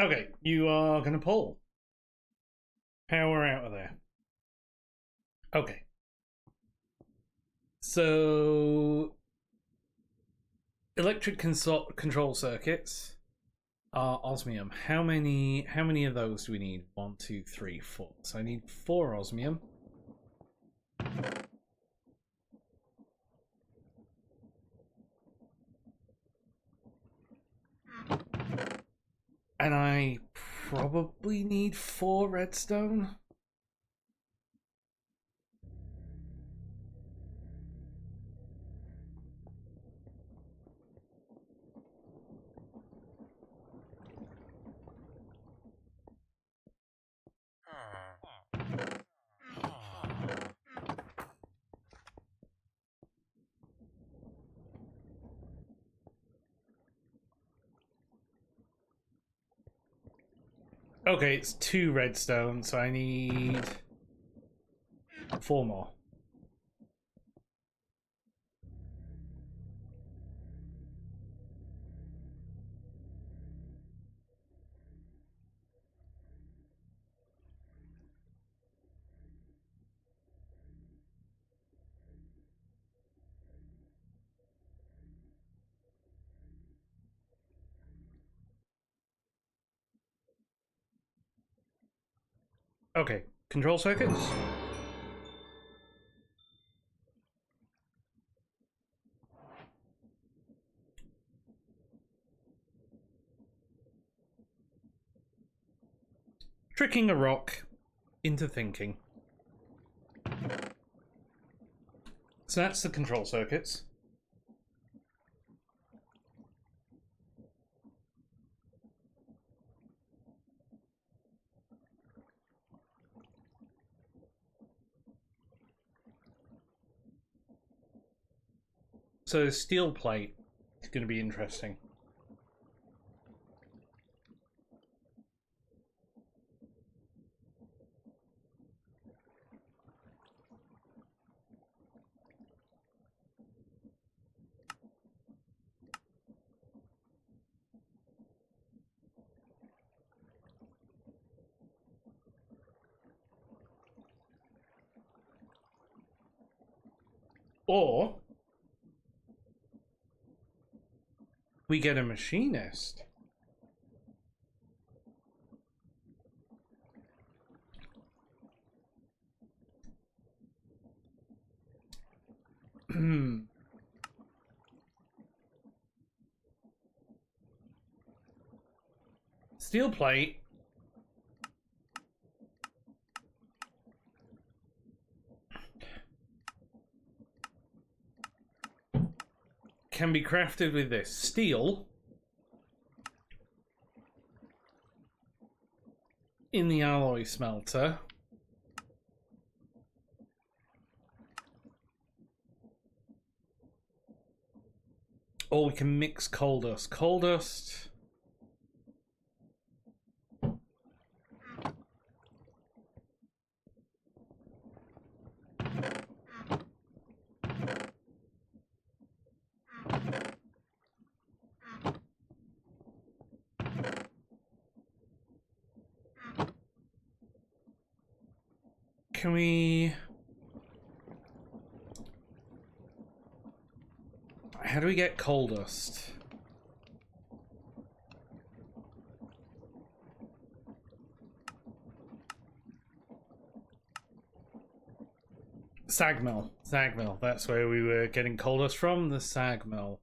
Okay, you are going to pull power out of there. Okay. So electric control circuits are osmium. How many of those do we need? 1, 2, 3, 4. So I need 4 osmium. And I probably need 4 redstone. Okay, it's 2 redstone, so I need 4 more. Okay, control circuits. Tricking a rock into thinking. So that's the control circuits. So steel plate is going to be interesting. Or we get a machinist. Steel plate. Can be crafted with this steel in the alloy smelter. Or we can mix coal dust. Coal dust. Can we... How do we get coal dust? Sag mill. Sag mill. That's where we were getting coal dust from, the sag mill.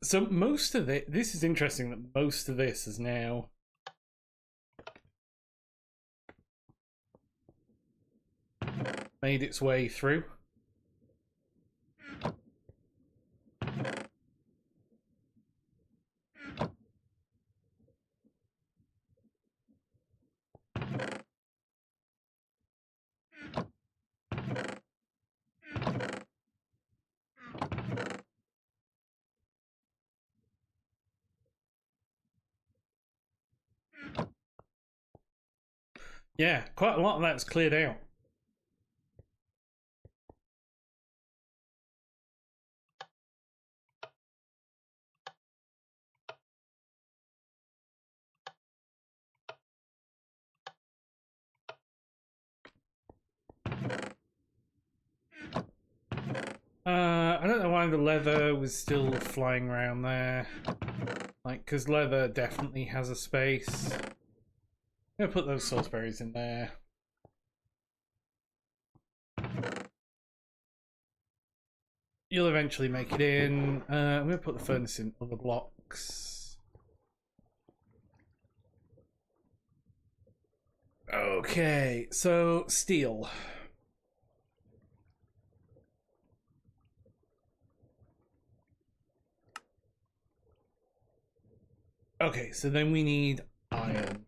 So most of it, this is interesting that most of this is now made its way through. Yeah, quite a lot of that's cleared out. I don't know why the leather was still flying around there. Like, because leather definitely has a space. I'm gonna put those sauceberries in there. You'll eventually make it in. I'm gonna put the furnace in other blocks. Okay, so steel. Okay, so then we need iron.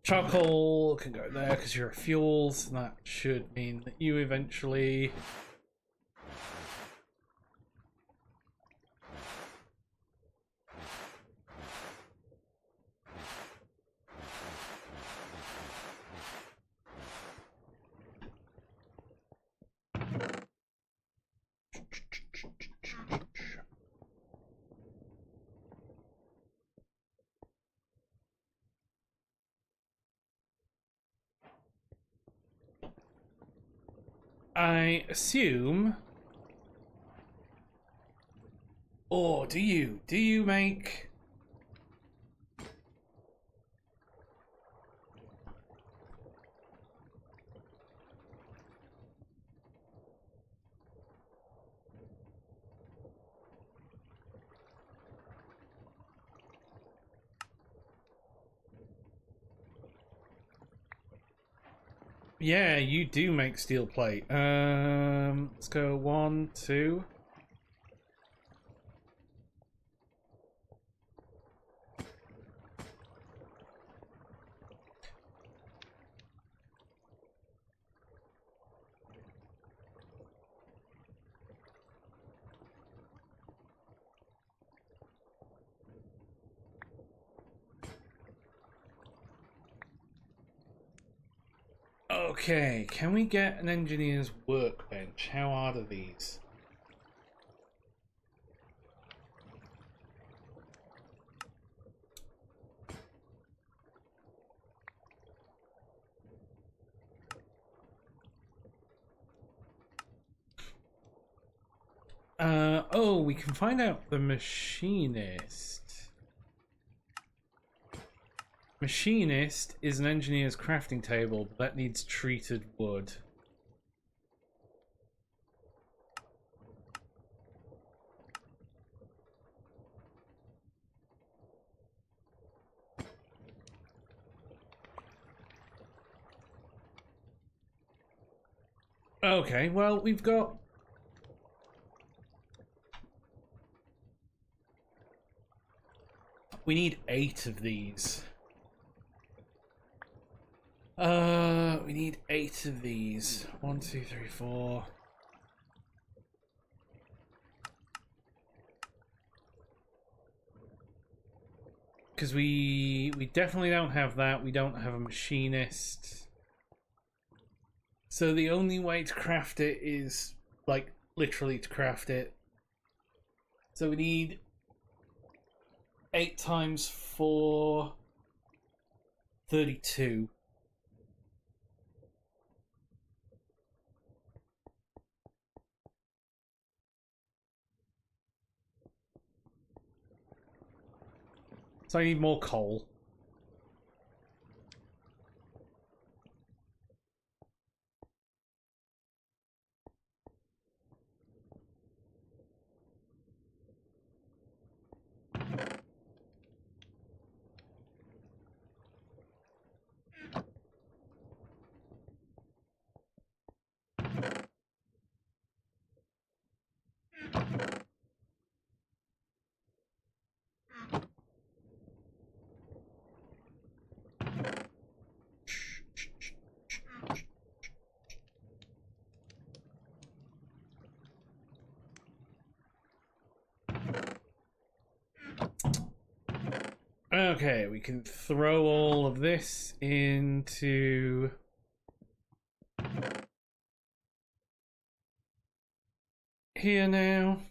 Charcoal can go there because you're fuels. That should mean that you eventually... I assume... Or do you? Do you make... Yeah, you do make steel plate. Let's go 1, 2. Okay, can we get an engineer's workbench? How hard are these? Oh, we can find out the machinist. Machinist is an engineer's crafting table, but that needs treated wood. Okay, well, we've got... We need 8 of these. We need 8 of these. 1, 2, 3, 4. Because we definitely don't have that. We don't have a machinist. So the only way to craft it is, like, literally to craft it. So we need 8 times 4, 32. So I need more coal. Okay, we can throw all of this into... here now.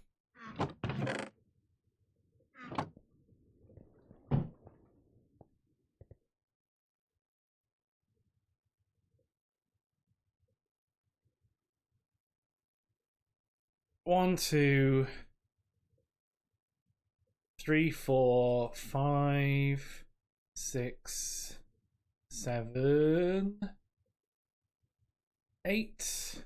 One, 2, 3, 4, 5, 6, 7, 8.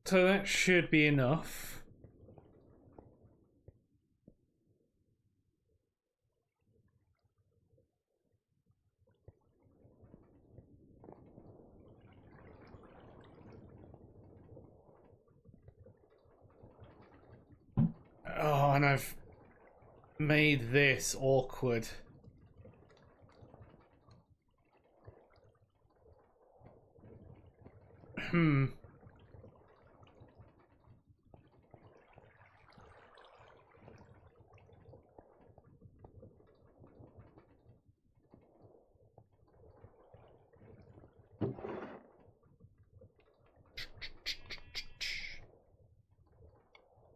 So that should be enough. Oh, and I've made this awkward. Hmm.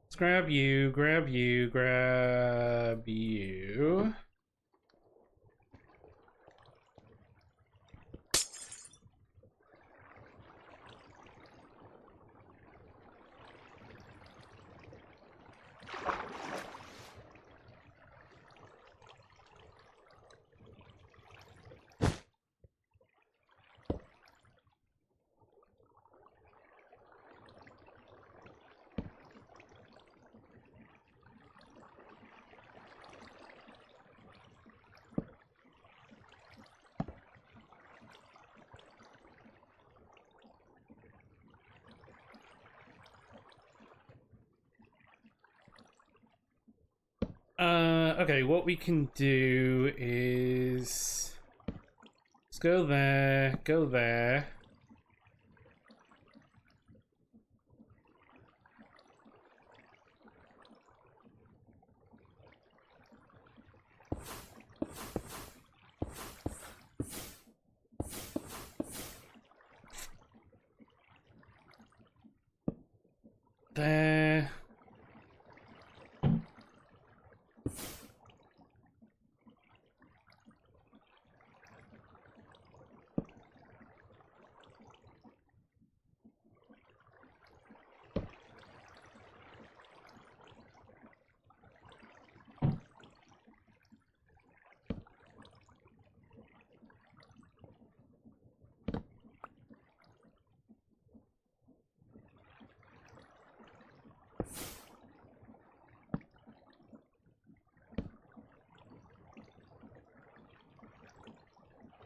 Let's grab you, grab you, grab you. Okay, what we can do is... Let's go there, go there. There.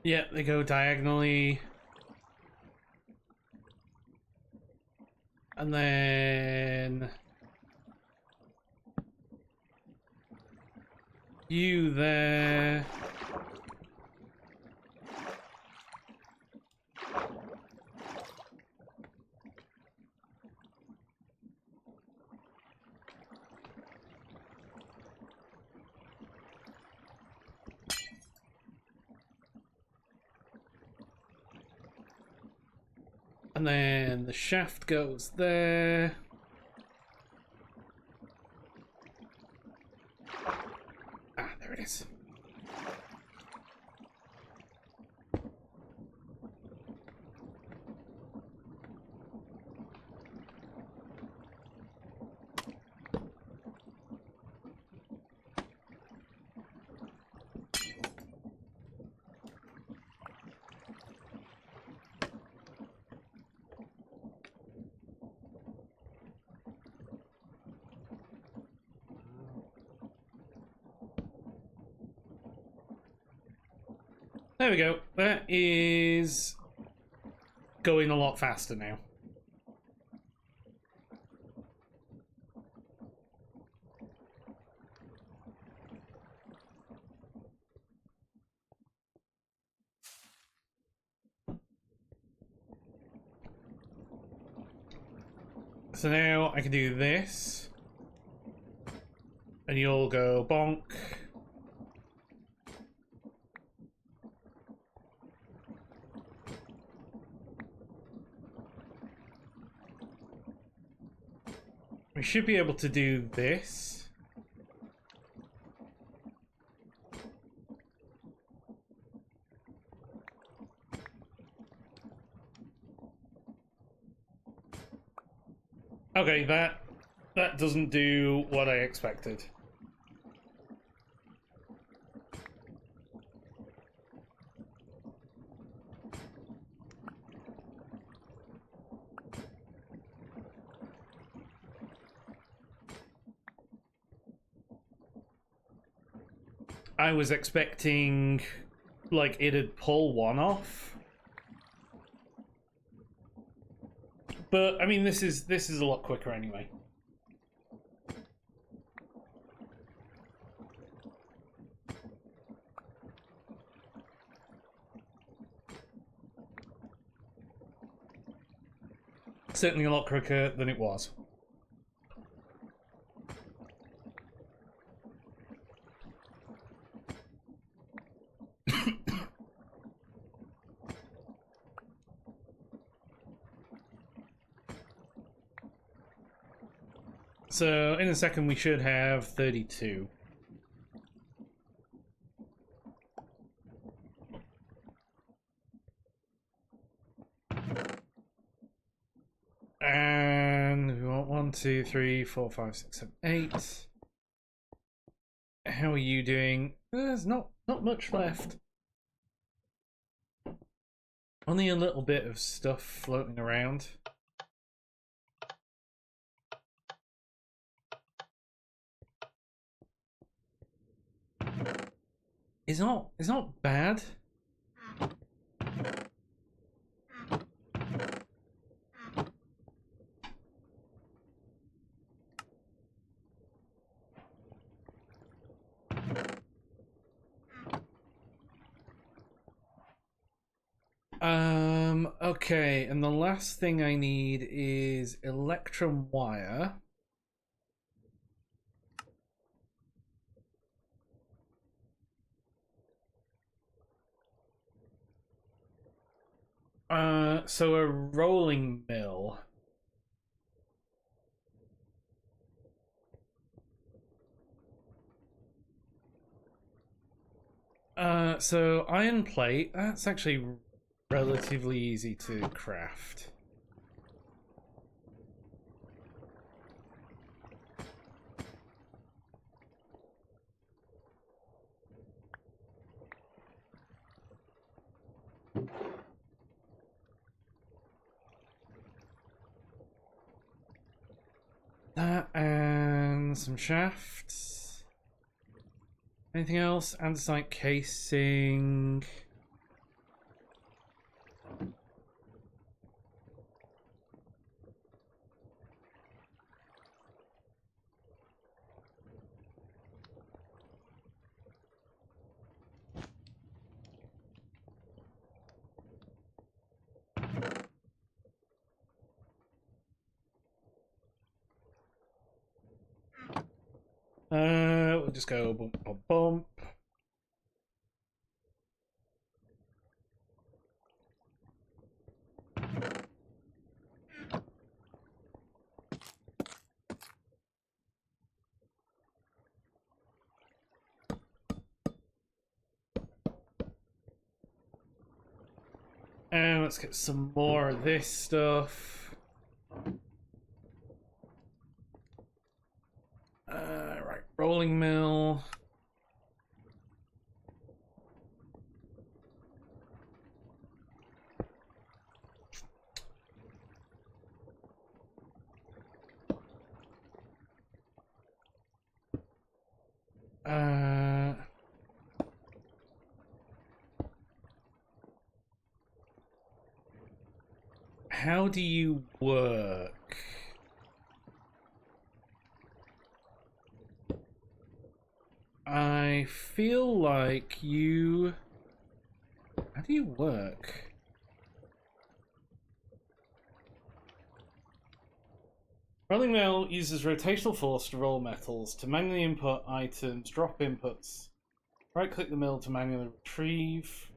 Yeah, they go diagonally. And then... You there. And then the shaft goes there. Ah, there it is. There we go. That is going a lot faster now. So now I can do this. And you'll go bonk. We should be able to do this. Okay, that doesn't do what I expected. I was expecting, like, it'd pull one off. But, I mean, this is a lot quicker anyway. Certainly a lot quicker than it was. So, in a second, we should have 32. And we want 1, 2, 3, 4, 5, 6, 7, 8. How are you doing? There's not much left. Only a little bit of stuff floating around. It's not bad. Okay, and the last thing I need is electrum wire. So a rolling mill. So iron plate, that's actually relatively easy to craft. That and some shafts. Anything else? Andesite casing. We'll just go bump, bump, bump. And let's get some more of this stuff. Right, rolling mill. How do you work? I feel like you... How do you work? Rolling mill uses rotational force to roll metals, to manually input items, drop inputs. Right-click the mill to manually retrieve.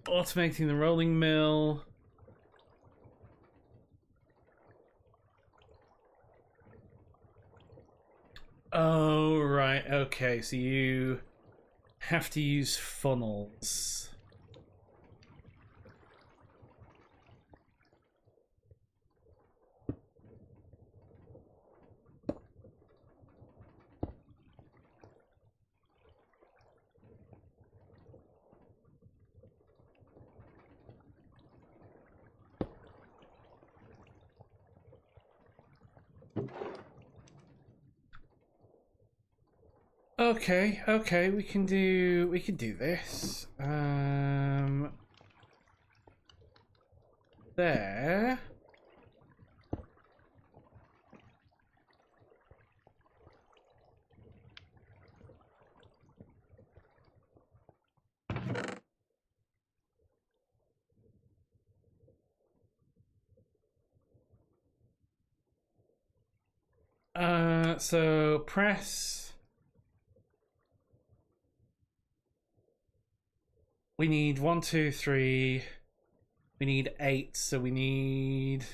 Automating the rolling mill. Oh, right, okay, so you have to use funnels. Okay, we can do this. There. So press. We need 1, 2, 3. We need 8, so we need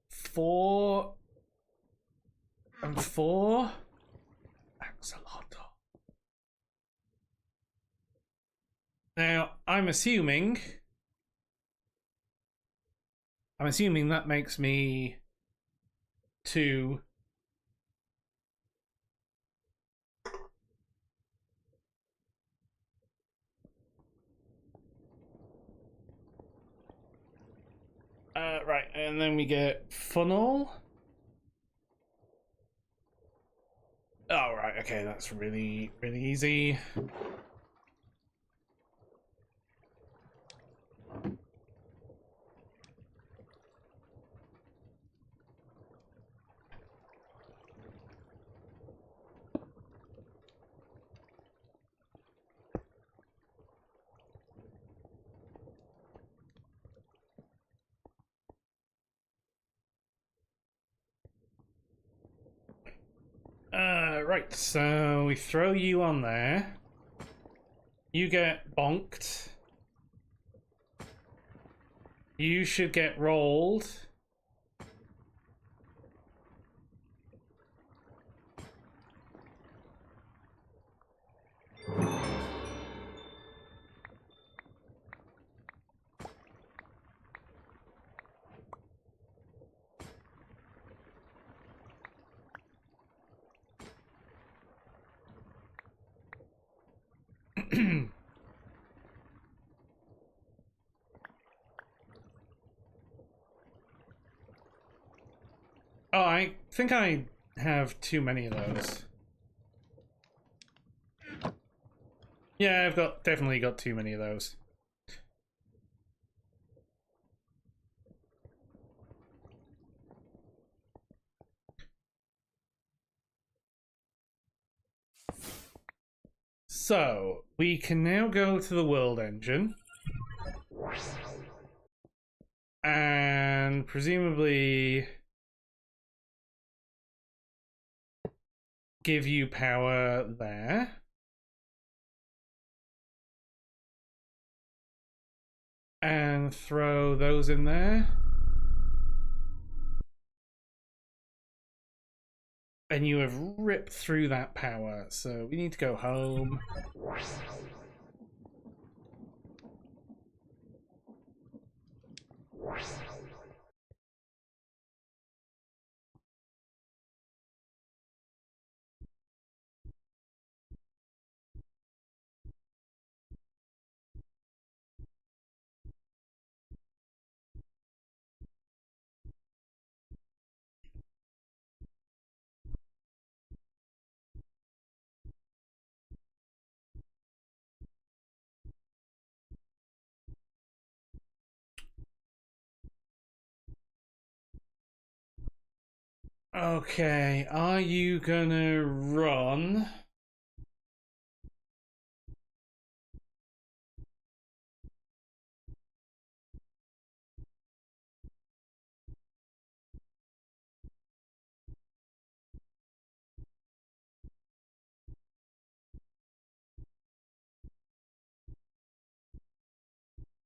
4 and 4. Axolotl. Now, I'm assuming that makes me 2. Right, and then we get funnel. Oh, right, okay, that's really, really easy. Right, so we throw you on there. You get bonked. You should get rolled. Oh, I think I have too many of those. Yeah, I've definitely got too many of those. So, we can now go to the world engine. And presumably give you power there. And throw those in there. And you have ripped through that power, so we need to go home. Okay, are you gonna run?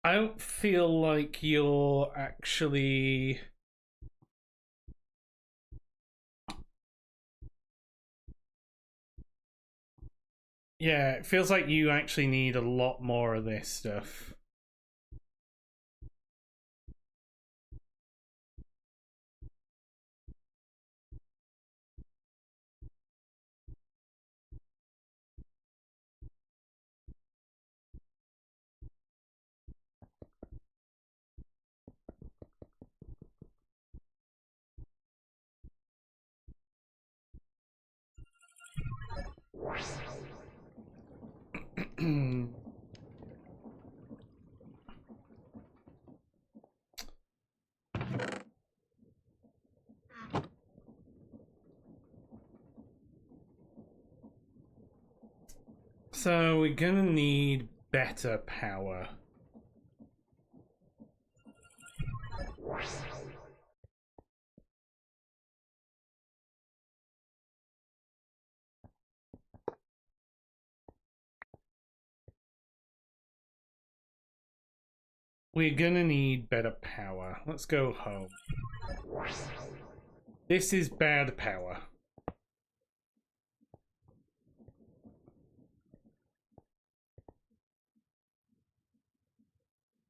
I don't feel like you're actually... Yeah, it feels like you actually need a lot more of this stuff. So we're gonna need better power. We're gonna need better power. Let's go home. This is bad power.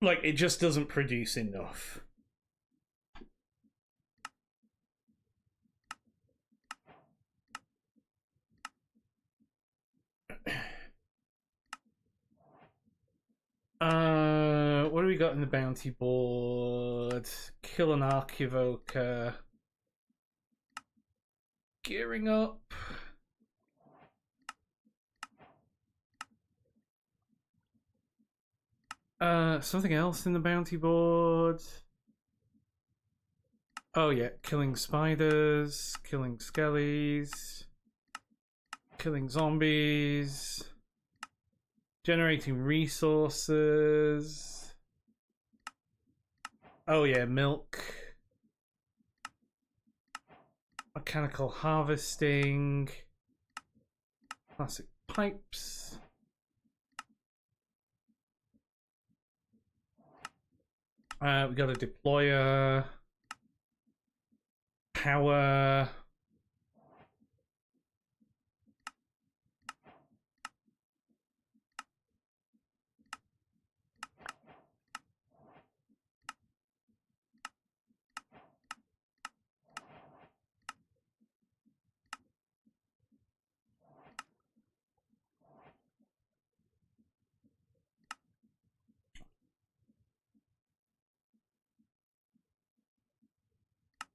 Like, it just doesn't produce enough. What do we got in the bounty board? Kill an Archivoker. Gearing up. Something else in the bounty board. Oh yeah, killing spiders, killing skellies, killing zombies, generating resources. Oh yeah, milk. Mechanical harvesting. plastic pipes. We got a deployer. Power.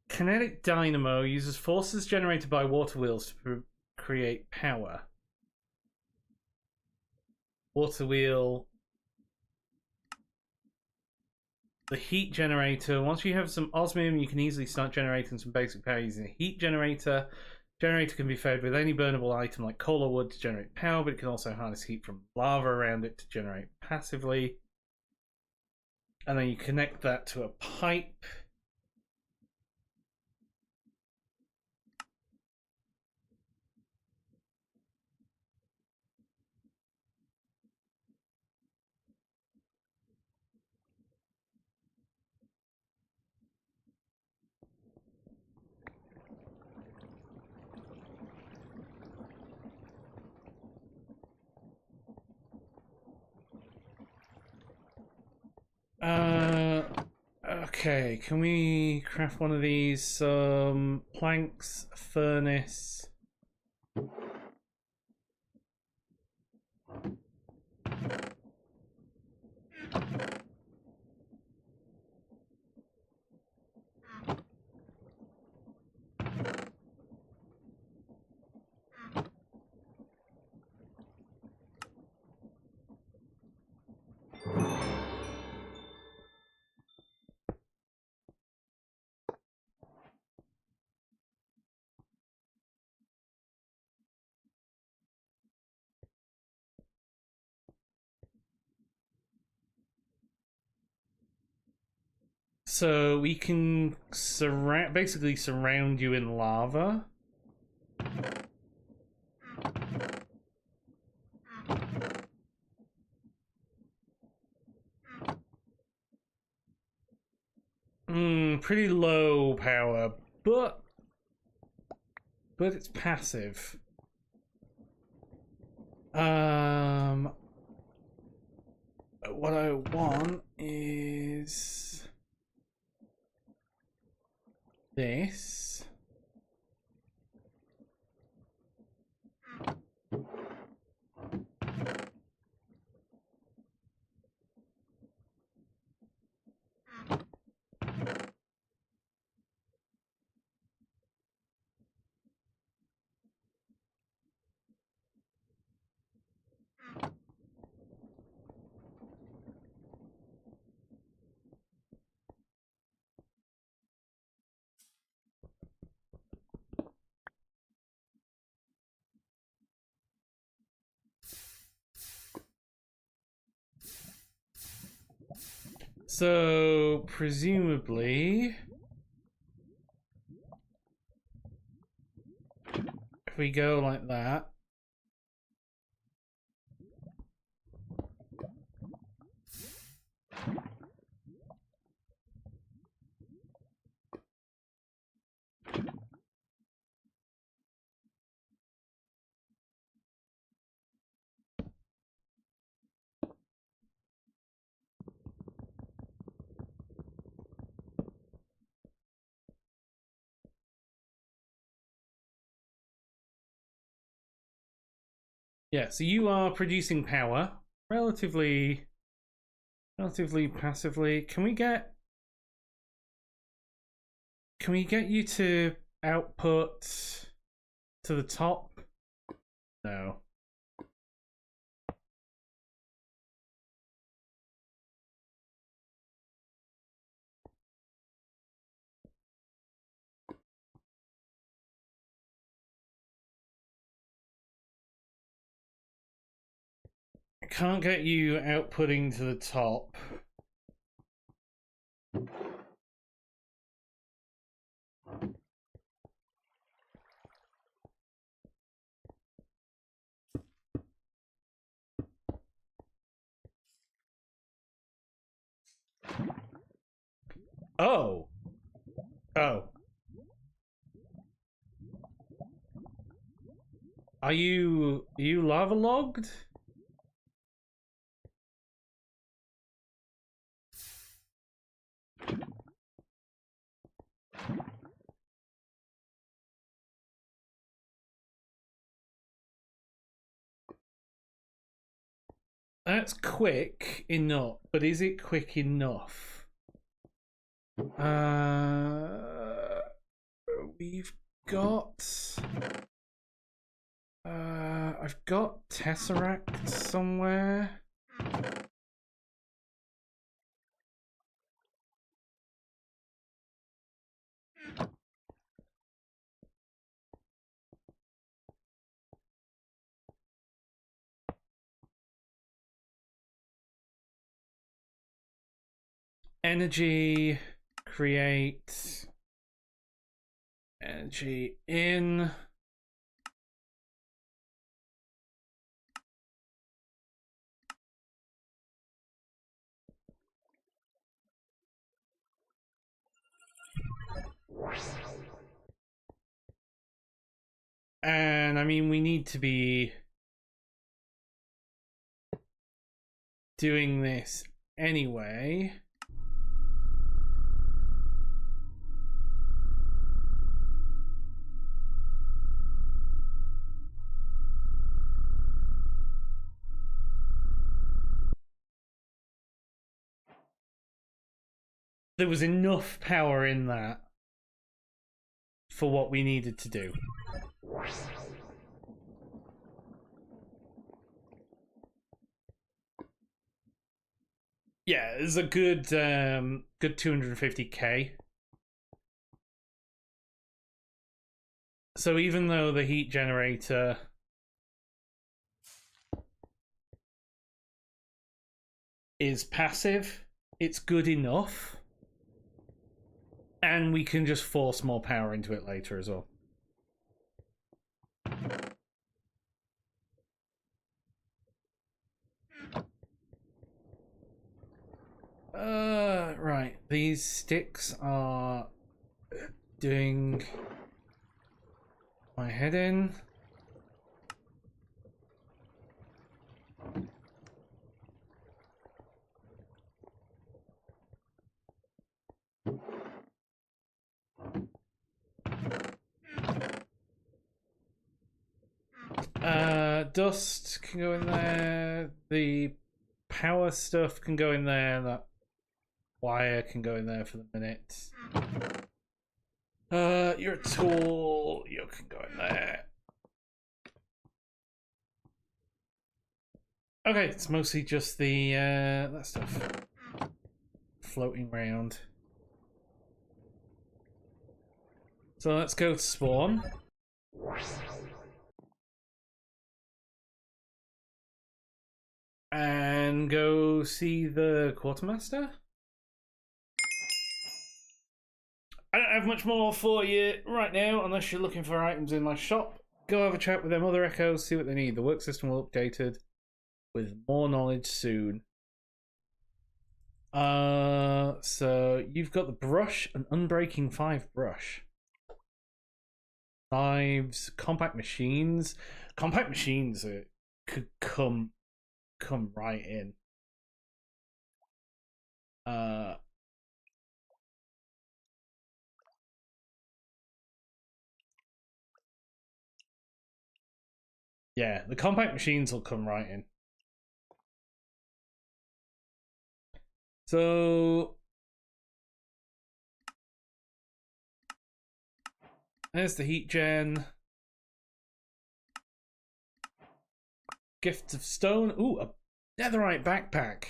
Kinetic dynamo uses forces generated by water wheels to create power. Water wheel. The heat generator. Once you have some osmium, you can easily start generating some basic power using a heat generator. Generator can be fed with any burnable item like coal or wood to generate power, but it can also harness heat from lava around it to generate passively. And then you connect that to a pipe. Okay, can we craft one of these? Some planks, furnace. So we can basically surround you in lava. Pretty low power, but it's passive. What I want is this. So, presumably, if we go like that, yeah, so you are producing power relatively passively. Can we get you to output to the top? No. I can't get you outputting to the top. Oh. Oh. Are you lava logged? That's quick enough, but is it quick enough? We've got... I've got Tesseract somewhere. Energy, create, energy in. And I mean, we need to be doing this anyway. There was enough power in that for what we needed to do. Yeah, it's a good 250k. So even though the heat generator is passive, it's good enough. And we can just force more power into it later as well. Right. These sticks are doing my head in. Dust can go in there. The power stuff can go in there. That wire can go in there for the minute. You're a tool. You can go in there. Okay, it's mostly just the that stuff floating around. So let's go to spawn. And go see the quartermaster. I don't have much more for you right now, unless you're looking for items in my shop. Go have a chat with them other echoes, see what they need. The work system will be updated with more knowledge soon. So you've got the brush, an Unbreaking 5 brush. Knives, compact machines. Compact machines could come right in. Yeah, the compact machines will come right in. So there's the heat gen. Gift of stone. Ooh, a netherite backpack.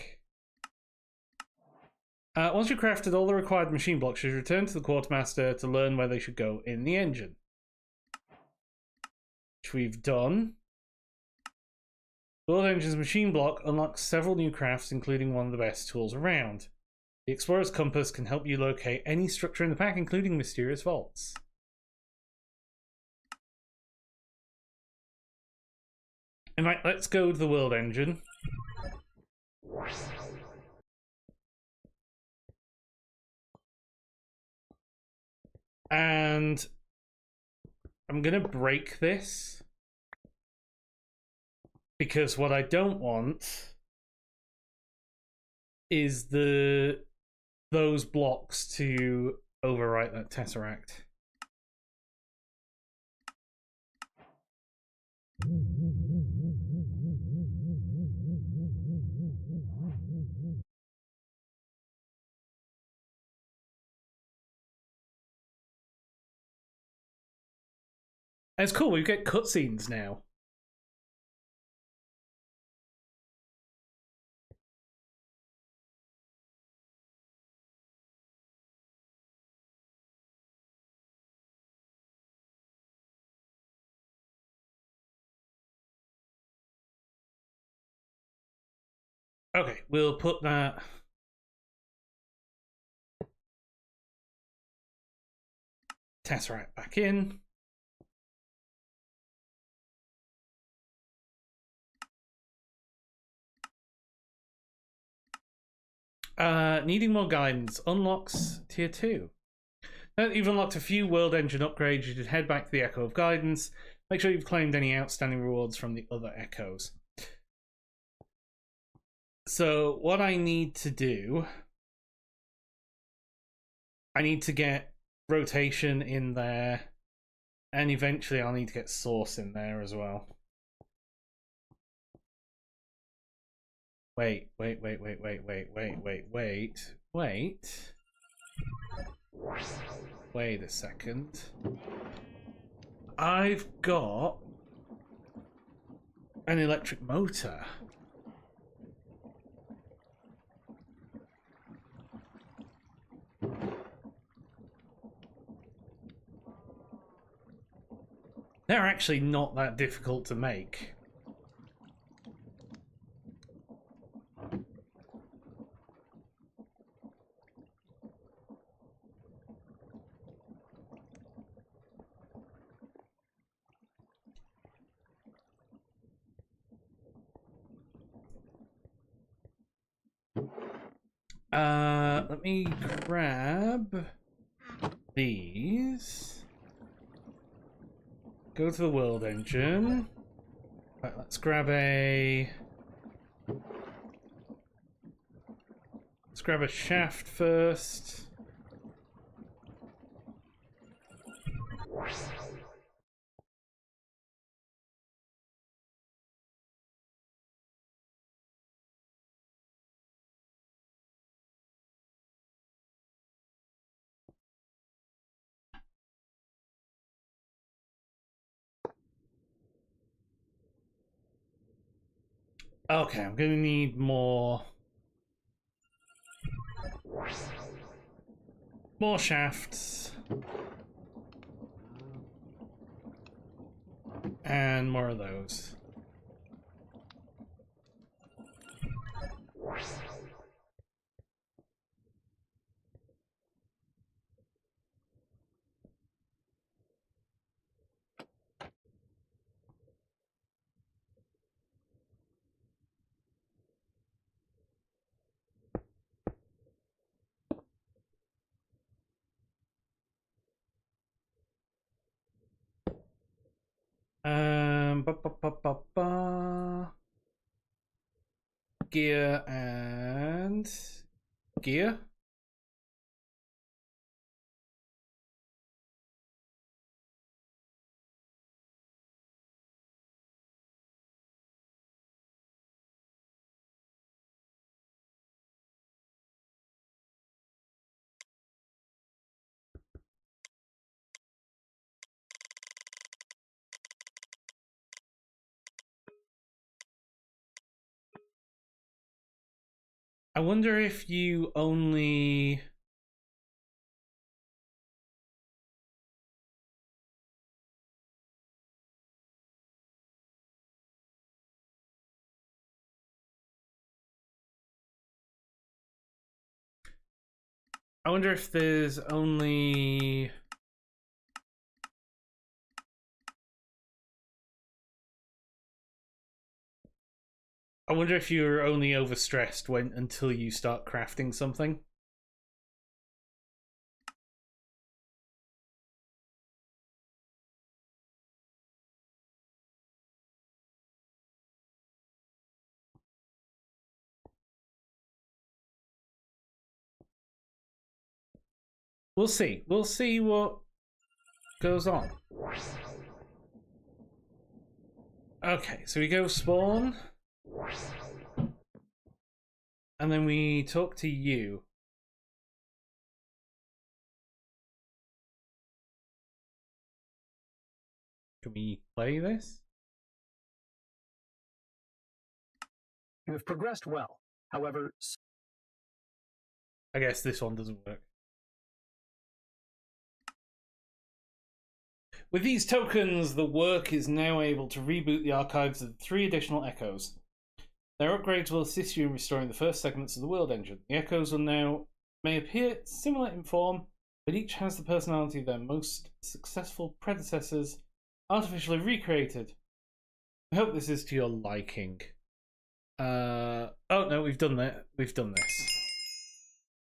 Once you've crafted all the required machine blocks, you should return to the quartermaster to learn where they should go in the engine. Which we've done. World Engine's machine block unlocks several new crafts, including one of the best tools around. The Explorer's Compass can help you locate any structure in the pack, including mysterious vaults. And right, let's go to the World Engine. And I'm gonna break this because what I don't want is those blocks to overwrite that tesseract. And it's cool, we get cutscenes now. Okay, we'll put that tesseract back in. Needing more guidance unlocks tier 2. Now that you've unlocked a few world engine upgrades, you should head back to the Echo of Guidance. Make sure you've claimed any outstanding rewards from the other Echoes. So what I need to do, I need to get rotation in there, and eventually I'll need to get source in there as well. Wait a second. I've got an electric motor. They're actually not that difficult to make. Let me grab these. Go to the world engine. Right, let's grab a shaft first. Okay, I'm gonna need more shafts and more of those. Gear and gear. I wonder if you only... I wonder if there's only... I wonder if you're only overstressed until you start crafting something. We'll see. We'll see what goes on. Okay, so we go spawn. And then we talk to you. Can we play this? You have progressed well. However, I guess this one doesn't work. With these tokens, the work is now able to reboot the archives of 3 additional echoes. Their upgrades will assist you in restoring the first segments of the world engine. The echoes will now may appear similar in form, but each has the personality of their most successful predecessors, artificially recreated. I hope this is to your liking. Oh no, we've done that. We've done this.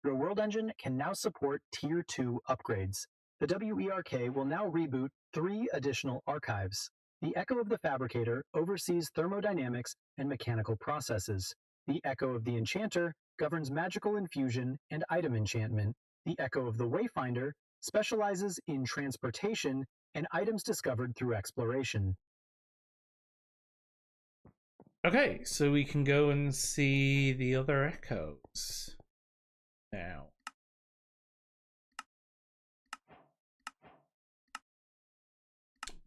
your world engine can now support Tier 2 upgrades. The WERK will now reboot 3 additional archives. The Echo of the Fabricator oversees thermodynamics and mechanical processes. The Echo of the Enchanter governs magical infusion and item enchantment. The Echo of the Wayfinder specializes in transportation and items discovered through exploration. Okay, so we can go and see the other echoes now.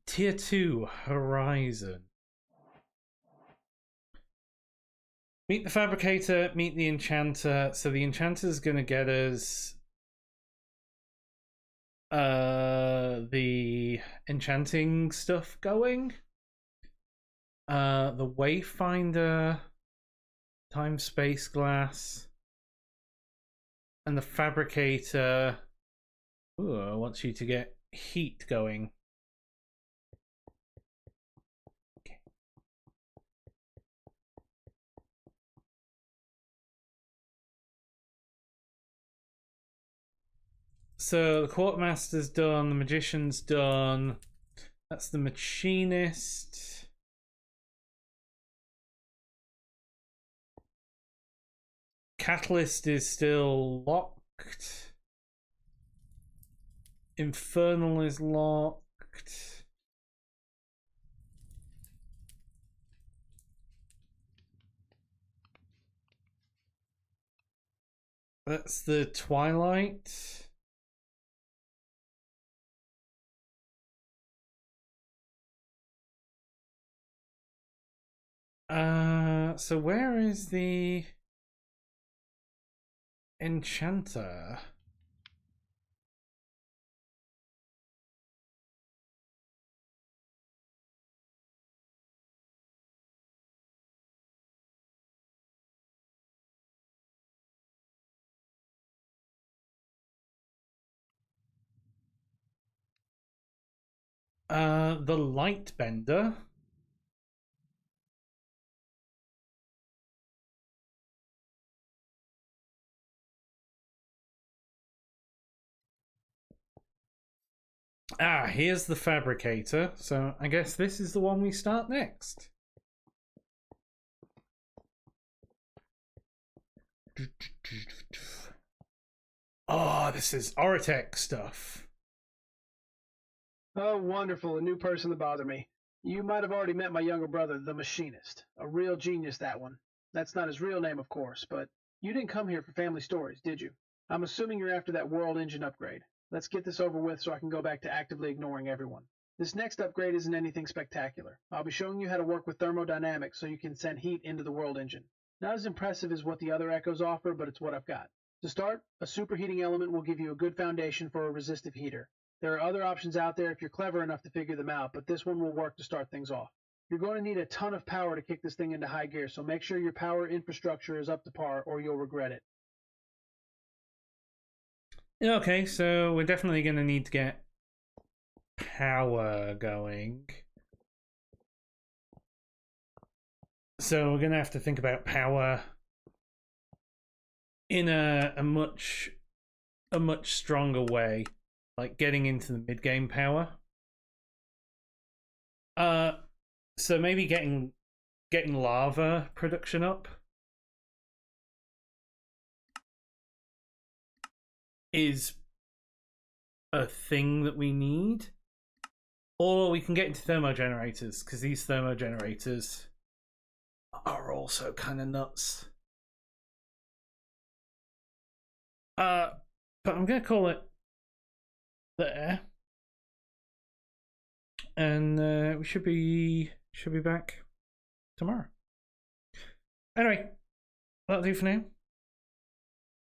Tier 2 Horizon. Meet the Fabricator, meet the Enchanter. So the Enchanter's gonna get us the enchanting stuff going. The Wayfinder, Time Space Glass, and the Fabricator wants you to get heat going. Okay. So the Quartermaster's done, the Magician's done. That's the Machinist. Catalyst is still locked. Infernal is locked. That's the Twilight. So where is the Enchanter? The Lightbender. Ah, here's the Fabricator. So I guess this is the one we start next. Oh, this is Oratech stuff. Oh, wonderful. A new person to bother me. You might have already met my younger brother, the Machinist. A real genius, that one. That's not his real name, of course, but you didn't come here for family stories, did you? I'm assuming you're after that world engine upgrade. Let's get this over with so I can go back to actively ignoring everyone. This next upgrade isn't anything spectacular. I'll be showing you how to work with thermodynamics so you can send heat into the world engine. Not as impressive as what the other echoes offer, but it's what I've got. To start, a superheating element will give you a good foundation for a resistive heater. There are other options out there if you're clever enough to figure them out, but this one will work to start things off. You're going to need a ton of power to kick this thing into high gear, so make sure your power infrastructure is up to par or you'll regret it. Okay, so we're definitely going to need to get power going. So we're going to have to think about power in a much stronger way, like getting into the mid-game power. So maybe getting lava production up is a thing that we need. Or we can get into thermogenerators, because these thermogenerators are also kind of nuts. But I'm going to call it there. And we should be back tomorrow. Anyway, that'll do for now.